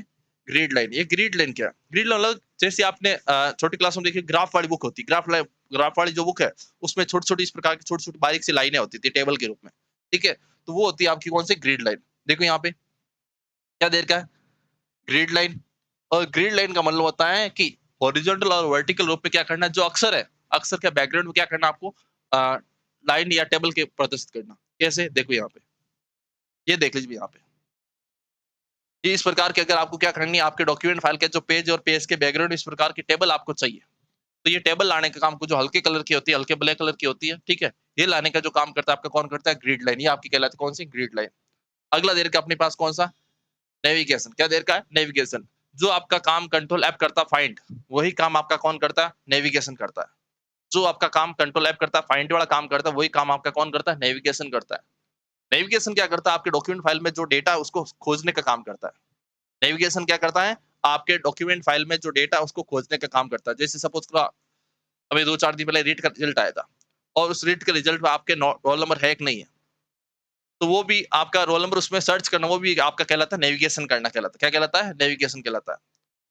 ग्रिड लाइन। ये ग्रिड लाइन क्या है, ग्रिड लाइन मतलब जैसे आपने छोटी क्लास में देखिए ग्राफ वाली बुक होती है, ग्राफ वाली जो बुक है, उसमें छोटी छोटी इस प्रकार की छोटी छोटी बारीक सी लाइनें होती थी टेबल के रूप में। ठीक है, तो वो होती है आपकी कौन सी, ग्रिड लाइन। देखो यहाँ पे क्या देर का है, ग्रिड लाइन। और ग्रिड लाइन का मतलब होता है कि हॉरिजॉन्टल और वर्टिकल रूप में क्या करना है, जो अक्षर है, अक्षर के बैकग्राउंड में क्या करना है आपको, लाइन या टेबल के प्रदर्शित करना। कैसे, देखो यहाँ पे, ये देख लीजिए यहाँ पे, ये इस प्रकार की अगर आपको क्या करनी है, आपके डॉक्यूमेंट फाइल के जो पेज और पेज के बैकग्राउंड इस प्रकार की टेबल आपको चाहिए, तो ये टेबल लाने का काम को जो हल्के कलर की होती है, हल्के ब्लैक कलर की होती है, ठीक है, ये लाने का जो काम करता है आपका कौन करता है, ग्रिड लाइन। ये आपकी कहलाती है कौन सी, ग्रिड लाइन। अगला देर का अपने पास कौन सा, नेविगेशन। क्या देर का है, नेविगेशन। जो आपका काम कंट्रोल ऐप करता फाइंड, वही काम आपका कौन करता है, नेविगेशन करता है। जो आपका काम कंट्रोल ऐप करता है, फाइंड वाला काम करता है, वही काम आपका कौन करता है, नेविगेशन करता है। नेविगेशन क्या करता है, आपके डॉक्यूमेंट फाइल में जो डेटा है उसको खोजने का काम करता है। नेविगेशन क्या करता है, आपके डॉक्यूमेंट फाइल में जो डेटा है उसको खोजने का काम करता है। जैसे सपोज करो अभी 2-4 दिन पहले रीट का रिजल्ट आया था और उस रीट के रिजल्ट में आपके रोल नंबर है कि नहीं है, तो वो भी आपका रोल नंबर उसमें सर्च करना, वो भी आपका कहलाता है नेविगेशन करना कहलाता है। क्या कहलाता है, नेविगेशन कहलाता है।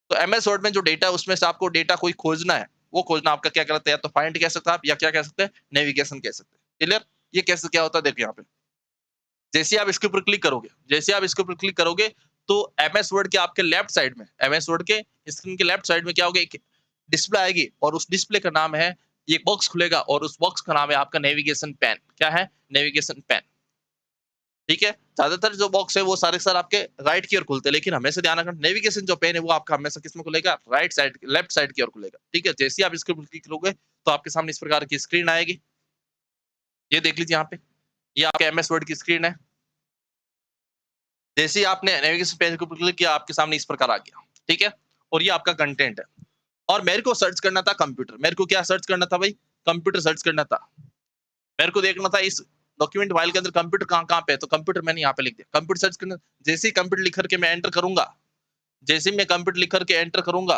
तो एमएस वर्ड में जो डेटा है उसमें से आपको डेटा कोई खोजना है, वो खोजना आपका क्या कहलाता है, या तो फाइंड कह सकते हैं आप, या क्या कह सकते हैं, नेविगेशन कह सकते हैं। क्लियर। ये कैसे क्या होता है, देखो यहाँ पे, जैसे आप इसके ऊपर क्लिक करोगे, जैसे आप इसके ऊपर क्लिक करोगे, तो एमएस वर्ड के आपके लेफ्ट साइड में, एमएस वर्ड के स्क्रीन के लेफ्ट साइड में क्या होगा, एक डिस्प्ले आएगी और उस डिस्प्ले का नाम है, ये बॉक्स खुलेगा और उस बॉक्स का नाम है आपका नेविगेशन पेन। क्या है, नेविगेशन पेन। ठीक है, ज्यादातर जो बॉक्स है वो सारे सर आपके राइट की ओर खुलते हैं, लेकिन हमेशा ध्यान रखना नेविगेशन जो पेन है वो आपका हमेशा किसमें खुलेगा, राइट साइड, लेफ्ट साइड की ओर खुलेगा। ठीक है, जैसे ही आप इसके ऊपर क्लिक करोगे तो आपके सामने इस प्रकार की स्क्रीन आएगी। ये देख लीजिए यहाँ पे, ये आपके एमएस वर्ड की स्क्रीन है। जैसे ही आपने नेविगेशन पेज के ऊपर क्लिक किया, आपके सामने इस प्रकार आ गया। ठीक है, और ये आपका कंटेंट है। और मेरे को सर्च करना था कंप्यूटर, मेरे को क्या सर्च करना था भाई, कंप्यूटर सर्च करना था। मेरे को देखना था इस डॉक्यूमेंट फाइल के अंदर कंप्यूटर कहाँ कहाँ पे है, तो कंप्यूटर मैंने यहाँ पे लिख दिया, कंप्यूटर सर्च करना। जैसे ही कंप्यूटर लिख करके मैं एंटर करूंगा, जैसे ही मैं कंप्यूटर लिख करके एंटर करूंगा,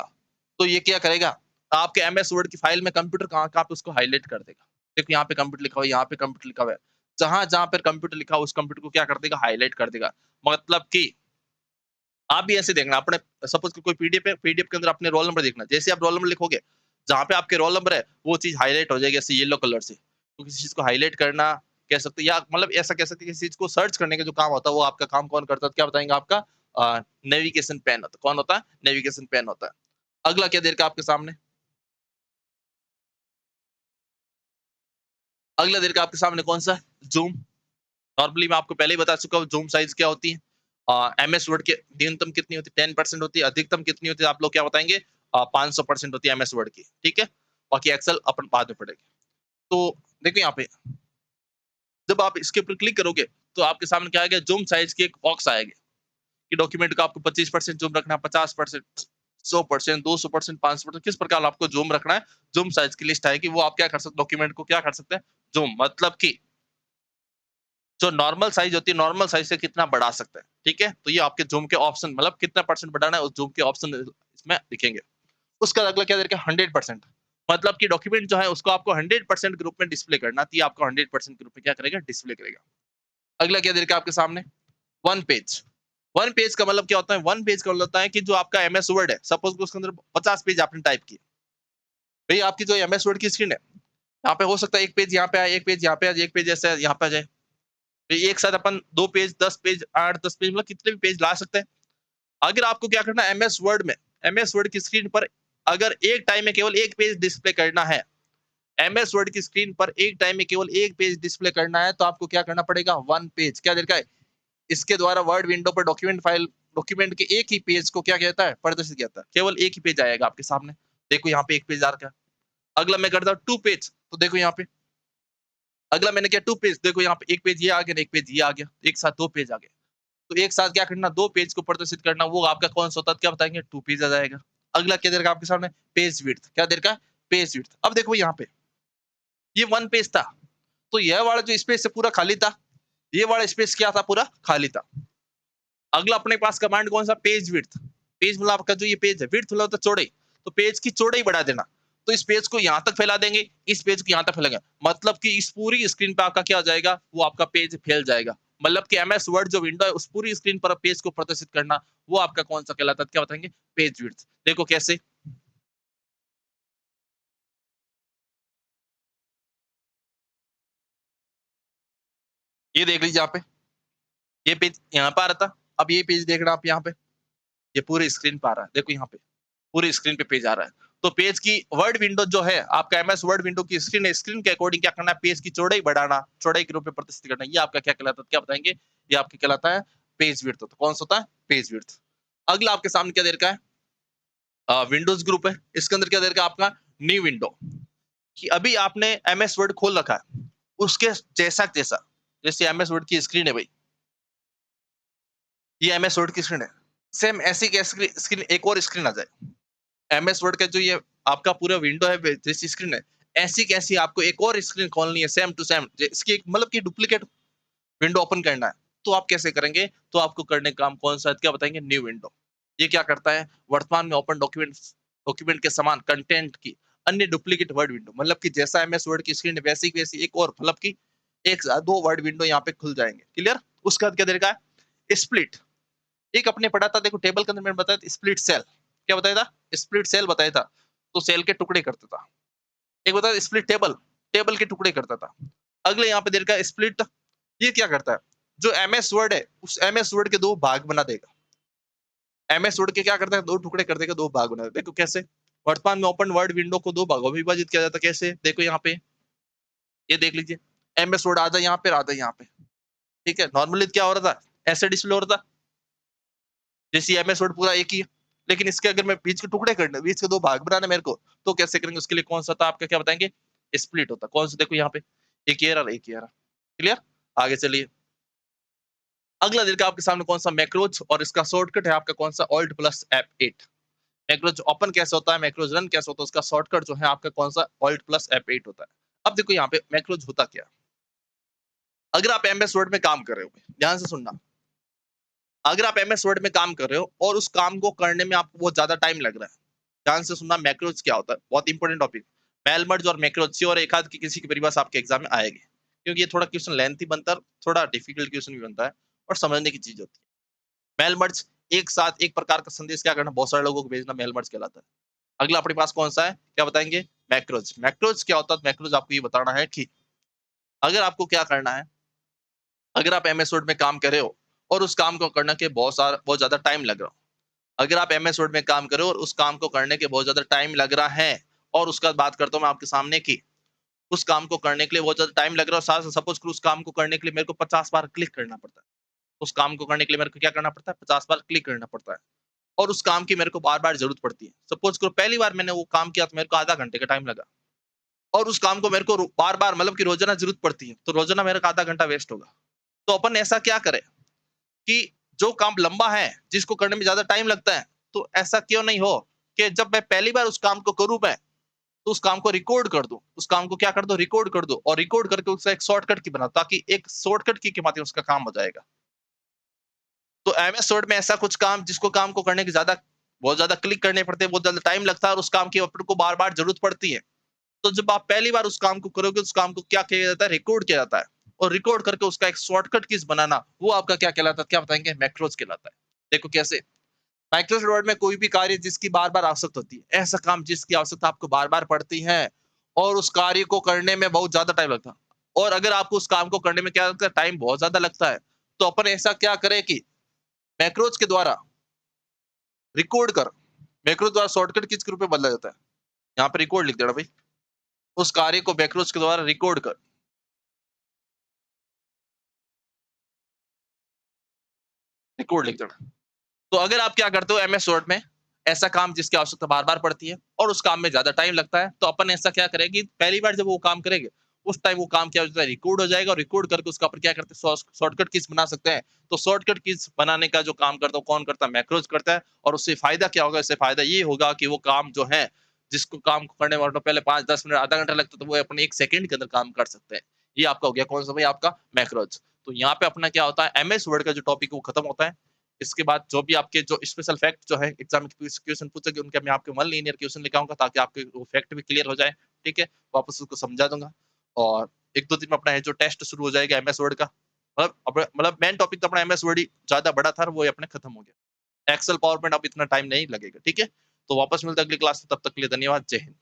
तो ये क्या करेगा, आपके एमएस वर्ड की फाइल में कंप्यूटर कहाँ कहाँ पे उसको हाईलाइट कर देगा। देखो यहाँ पे कंप्यूटर लिखा हुआ है, यहाँ पे कंप्यूटर लिखा हुआ है, जहां जहां पर कंप्यूटर लिखा हुआ उस कंप्यूटर को क्या कर देगा, हाईलाइट कर देगा। मतलब कि आप भी ऐसे देखना, अपने सपोज कोई पीडीएफ है, पीडीएफ के अंदर अपने रोल नंबर देखना, जैसे आप रोल नंबर लिखोगे, जहां पे आपके रोल नंबर है वो चीज हाईलाइट हो जाएगी ऐसे येलो कलर से। तो किसी चीज को हाईलाइट करना कह सकते हैं, या मतलब ऐसा कह सकते हैं, किसी चीज को सर्च करने का जो काम होता है वो आपका काम कौन करता है, क्या बताएंगे, आपका नेविगेशन पेन होता है। कौन होता है, नेविगेशन पेन होता है। अगला क्या देर का आपके सामने, अगला देर का आपके सामने कौन सा, जूम। नॉर्मली मैं आपको पहले ही बता चुका हूँ जूम साइज क्या होती है। एमएस वर्ड के न्यूनतम कितनी होती है, 10% होती है, अधिकतम कितनी होती है आप लोग क्या बताएंगे, 500% होती है एमएस वर्ड की। ठीक है, बाकी एक्सेल अपन बाद में पढ़ेंगे। तो देखो यहाँ पे, जब आप इसके ऊपर क्लिक करोगे तो आपके सामने क्या आएगा, जूम साइज की एक बॉक्स आएगी कि डॉक्यूमेंट का आपको 25% जूम रखना है, 50%, 100%, 200%, 500%, किस प्रकार आपको जूम रखना है। जूम साइज की लिस्ट आएगी, वो आप क्या कर सकते, डॉक्यूमेंट को क्या कर सकते हैं, जूम। मतलब कि जो नॉर्मल साइज होती है, नॉर्मल साइज से कितना बढ़ा सकते हैं। ठीक है, तो ये आपके जूम के ऑप्शन, मतलब कितना परसेंट बढ़ाना है उस जूम के ऑप्शन इसमें दिखेंगे। उसका अगला क्या देगा, 100%। मतलब कि डॉक्यूमेंट जो है उसको आपको 100% के रूप में डिस्प्ले करना, तो ये आपको 100% के रूप में क्या करेगा, डिस्प्ले करेगा। अगला क्या देगा आपके सामने, वन पेज। वन पेज का मतलब क्या होता है, वन पेज का मतलब होता है कि जो आपका एमएस वर्ड है, सपोज उसके अंदर 50 पेज आपने टाइप किए, भाई आपकी जो एमएस वर्ड की स्क्रीन है, यहाँ पे हो सकता है एक पेज यहाँ पे आए, एक पेज यहाँ पे आए, एक पेज ऐसे यहाँ पे आ जाए। तो एक साथ अपन 2 पेज, 10 पेज, 8-10 पेज, मतलब कितने भी पेज ला सकते हैं। अगर आपको क्या करना है, एमएस वर्ड में, एमएस वर्ड की स्क्रीन पर अगर एक टाइम में केवल एक पेज डिस्प्ले करना है, एमएस वर्ड की स्क्रीन पर एक टाइम में केवल एक पेज डिस्प्ले करना है, तो आपको क्या करना पड़ेगा, वन पेज। क्या देखा है, इसके द्वारा वर्ड विंडो पर डॉक्यूमेंट फाइल, डॉक्यूमेंट के एक ही पेज को क्या कहता है, प्रदर्शित किया है, केवल एक ही पेज आएगा आपके सामने। देखो यहाँ पे एक पेज आ रखा है। अगला मैं करता हूँ 2 पेज, तो देखो यहाँ पे, अगला मैंने किया 2 पेज, देखो यहाँ पे एक पेज ये आ गया, एक पेज ये आ गया, एक साथ 2 पेज आ गए। तो एक साथ क्या करना, 2 पेज को प्रदर्शित करना, वो आपका कौन सा होता है, क्या बताएंगे, 2 पेज आ जाएगा। अगला क्या देर का आपके सामने, पेज विड्थ। क्या देर का, पेज विड्थ। अब देखो यहाँ पे, ये वन पेज था, तो यह वाला जो स्पेस है पूरा खाली था, ये वाला स्पेस क्या था, पूरा खाली था। अगला अपने पास कमांड कौन सा, पेज विड्थ। पेज मतलब आपका जो ये पेज है, विड्थ मतलब चौड़ाई, तो पेज की चौड़ाई बढ़ा देना। तो इस पेज को यहां तक फैला देंगे, इस पेज को यहां तक फैलाएंगे, मतलब कि इस पूरी स्क्रीन पे आपका क्या हो जाएगा, वो आपका पेज फैल जाएगा। मतलब कि एमएस वर्ड जो विंडो है उस पूरी स्क्रीन पर पेज को प्रदर्शित करना, वो आपका कौन सा कहलाता है, क्या बताएंगे, पेज विड्थ। देखो कैसे, ये देख लीजिए यहाँ पे, ये पेज यहाँ पे आ रहा था, अब ये पेज देखना आप यहाँ पे, ये पूरी स्क्रीन पे आ रहा है, देखो यहाँ पे पूरी स्क्रीन पे पेज आ रहा है। तो पेज की वर्ड विंडो जो है आपका एमएस वर्ड विंडो की स्क्रीन है, स्क्रीन के अकॉर्डिंग क्या करना है, पेज की चौड़ाई बढ़ाना, चौड़ाई के रूप में प्रदर्शित करना, ये आपका क्या कहलाता है, क्या बताएंगे, ये आपके कहलाता है पेज विड्थ। तो कौन सा होता है, पेज विड्थ। अगला आपके सामने क्या दे रखा है, विंडोज ग्रुप है, इसके अंदर क्या दे रखा है आपका न्यू विंडो, कि अभी आपने एमएस वर्ड खोल रखा है, उसके जैसा जैसा, जैसे एमएस वर्ड की स्क्रीन है भाई, ये एमएस वर्ड की स्क्रीन है, सेम ऐसी की स्क्रीन एक और स्क्रीन आ जाए, एमएस वर्ड का जो ये आपका पूरा विंडो है जैसी स्क्रीन है, ऐसी कैसी आपको एक और स्क्रीन खोलनी है सेम टू सेम, इसकी मतलब की डुप्लीकेट विंडो ओपन करना है, तो आप कैसे करेंगे, तो आपको करने का काम कौन सा है, क्या बताएंगे, न्यू विंडो। ये क्या करता है, वर्तमान में ओपन डॉक्यूमेंट के समान कंटेंट की अन्य डुप्लीकेट वर्ड विंडो, मतलब कि जैसा एमएस वर्ड की स्क्रीन वैसी वैसी एक और, मतलब की एक दो वर्ड विंडो यहाँ पे खुल जाएंगे, क्लियर। उसके बाद क्या देगा, स्प्लिट। एक अपने पढ़ा था, देखो टेबल के अंदर मैंने बताया स्प्लिट सेल, क्या बताया था, स्प्लिट सेल बताया था, तो सेल के टुकड़े करता था। एक बताया स्प्लिट टेबल, टेबल के टुकड़े करता था। अगले यहाँ पे दे रखा है स्प्लिट, ये क्या करता है, जो एमएस वर्ड है उस एमएस वर्ड के दो भाग बना देगा, एमएस वर्ड के क्या करता है, दो टुकड़े कर देगा, दो भाग बना देगा। देखो कैसे, वर्तमान में ओपन वर्ड विंडो को दो भागों में विभाजित किया जाता है, कैसे, देखो यहाँ पे, ये देख लीजिए, एमएस वर्ड आधा यहाँ पे आधा यहाँ पे, ठीक है। नॉर्मली क्या हो रहा था, ऐसे डिस्प्ले हो रहा था, जैसे एमएस वर्ड पूरा एक ही है, लेकिन इसके अगर मैं बीच के टुकड़े करने, बीच के दो भाग बनाने मेरे को, तो कैसे करेंगे, उसके लिए कौन सा था आपका, क्या बताएंगे, स्प्लिट होता। कौन सा, देखो यहाँ पे एक ये रहा, एक ये रहा, क्लियर। आगे चलिए, अगला दिन का आपके सामने कौन सा, मैक्रोज, और इसका शॉर्टकट है आपका कौन सा, alt plus F8। Macros open कैसे होता है, मैक्रोज रन कैसे होता है, उसका शॉर्टकट जो है आपका कौन सा, ऑल्ट प्लस F8 होता है। अब देखो यहाँ पे मैक्रोज होता क्या, अगर आप एमएस वर्ड में काम कर रहे हो, ध्यान से सुनना, अगर आप एमएस वर्ड में काम कर रहे हो और उस काम को करने में आपको बहुत ज्यादा टाइम लग रहा है, ध्यान से सुनना, मैक्रोज क्या होता है, बहुत इंपॉर्टेंट टॉपिक। मेलमर्ज और मैक्रोज और एक आध की किसी की परिभाषा आपके एग्जाम में आएगी, क्योंकि ये थोड़ा क्वेश्चन लेंथी बनता है, थोड़ा डिफिकल्ट क्वेश्चन भी बनता है, और समझने की चीज होती है। मेल मर्ज एक साथ एक प्रकार का संदेश क्या करना, बहुत सारे लोगों को भेजना, मेल मर्ज कहलाता है। अगला अपने पास कौन सा है, क्या बताएंगे, मैक्रोज। मैक्रोज क्या होता है, मैक्रोज आपको ये बताना है कि अगर आपको क्या करना है, अगर आप एमएस वर्ड में काम कर रहे हो और उस काम को करने के बहुत ज्यादा टाइम लग रहा हो, अगर आप एमएस वर्ड में काम करो और उस काम को करने के बहुत ज्यादा टाइम लग रहा है, और उसका बात करता हूं मैं आपके सामने की, उस काम को करने के लिए बहुत ज्यादा टाइम लग रहा है, और साथ सपोज उस काम को करने के लिए मेरे को 50 बार क्लिक करना पड़ता है, उस काम को करने के लिए मेरे को क्या करना पड़ता है, 50 बार क्लिक करना पड़ता है, और उस काम की मेरे को बार बार जरूरत पड़ती है। सपोज करो पहली बार मैंने वो काम किया तो मेरे को आधा घंटे का टाइम लगा, और उस काम को मेरे को बार बार मतलब कि रोजाना जरूरत पड़ती है, तो रोजाना मेरा आधा घंटा वेस्ट होगा। तो अपन ऐसा क्या करें कि जो काम लंबा है, जिसको करने में ज्यादा टाइम लगता है, तो ऐसा क्यों नहीं हो कि जब मैं पहली बार उस काम को करूं मैं, तो उस काम को रिकॉर्ड कर दूं, उस काम को क्या कर दो, रिकॉर्ड कर दो, और रिकॉर्ड करके उसका एक शॉर्टकट की बना, ताकि एक शॉर्टकट की के माध्यम से उसका काम हो जाएगा। तो एमएस वर्ड में ऐसा कुछ काम, जिसको काम को करने की ज्यादा बहुत ज्यादा क्लिक करने पड़ते हैं, बहुत ज्यादा टाइम लगता है, और उस काम की अपन को बार बार जरूरत पड़ती है, तो जब आप पहली बार उस काम को करोगे, उस काम को क्या किया जाता है, रिकॉर्ड किया जाता है, और रिकॉर्ड करके उसका एक शॉर्टकट कीज बनाना, वो आपका क्या कहलाता है, क्या बताएंगे, मैक्रोज कहलाता है। देखो कैसे, माइक्रोसॉफ्ट वर्ड में कोई भी कार्य जिसकी बार बार आवश्यकता होती है, ऐसा काम जिसकी आवश्यकता आपको बार बार पड़ती है, और उस कार्य को करने में बहुत ज्यादा टाइम लगता है, और अगर आपको उस काम को करने में क्या लगता है, टाइम बहुत ज्यादा लगता है, तो अपन ऐसा क्या करें कि मैक्रोज के द्वारा रिकॉर्ड कर, मैक्रोज द्वारा शॉर्टकट किस के रूप में बदला जाता है, यहाँ पे रिकॉर्ड लिख देना भाई, उस कार्य को मैक्रोज के द्वारा रिकॉर्ड कर, रिकॉर्ड लिख देना। तो अगर आप क्या करते हो एमएस वर्ड में, ऐसा काम जिसकी आवश्यकता बार बार पड़ती है और उस काम में ज्यादा टाइम लगता है, तो अपन ऐसा क्या करेंगे, पहली बार जब वो काम करेंगे, उस टाइम वो काम क्या होता है, रिकॉर्ड हो जाएगा, और रिकॉर्ड करके उसका अपन क्या करते हैं, शॉर्टकट कीज बना सकते हैं। तो शॉर्टकट कीज बनाने का जो काम करता है कौन करता है, मैक्रोज करता है। और उससे फायदा क्या होगा, इससे फायदा ये होगा कि वो काम जो है, जिसको काम को करने में पहले 5-10 मिनट आधा घंटा लगता है, तो वो अपने 1 सेकंड के अंदर काम कर सकते हैं। ये आपका हो गया कौन सा भाई, आपका मैक्रोज। तो यहाँ पे अपना क्या होता है, एमएस वर्ड का जो टॉपिक है वो खत्म होता है। इसके बाद जो भी आपके जो स्पेशल फैक्ट जो है एग्जाम में क्वेश्चन पूछेंगे, उनके मैं आपके वन लीनियर क्वेश्चन लेके आऊंगा, ताकि आपके वो फैक्ट भी क्लियर हो जाए, ठीक है। वापस उसको समझा दूंगा, और 1-2 दिन में अपना है जो टेस्ट शुरू हो जाएगा एमएस वर्ड का, मतलब मेन टॉपिक तो अपना एमएस वर्ड ही ज्यादा बड़ा था, वो अपने खत्म हो गया। एक्सेल पावर पॉइंट अब इतना टाइम नहीं लगेगा, ठीक है। तो वापस मिलते अगली क्लास में, तब तक के लिए धन्यवाद, जय हिंद।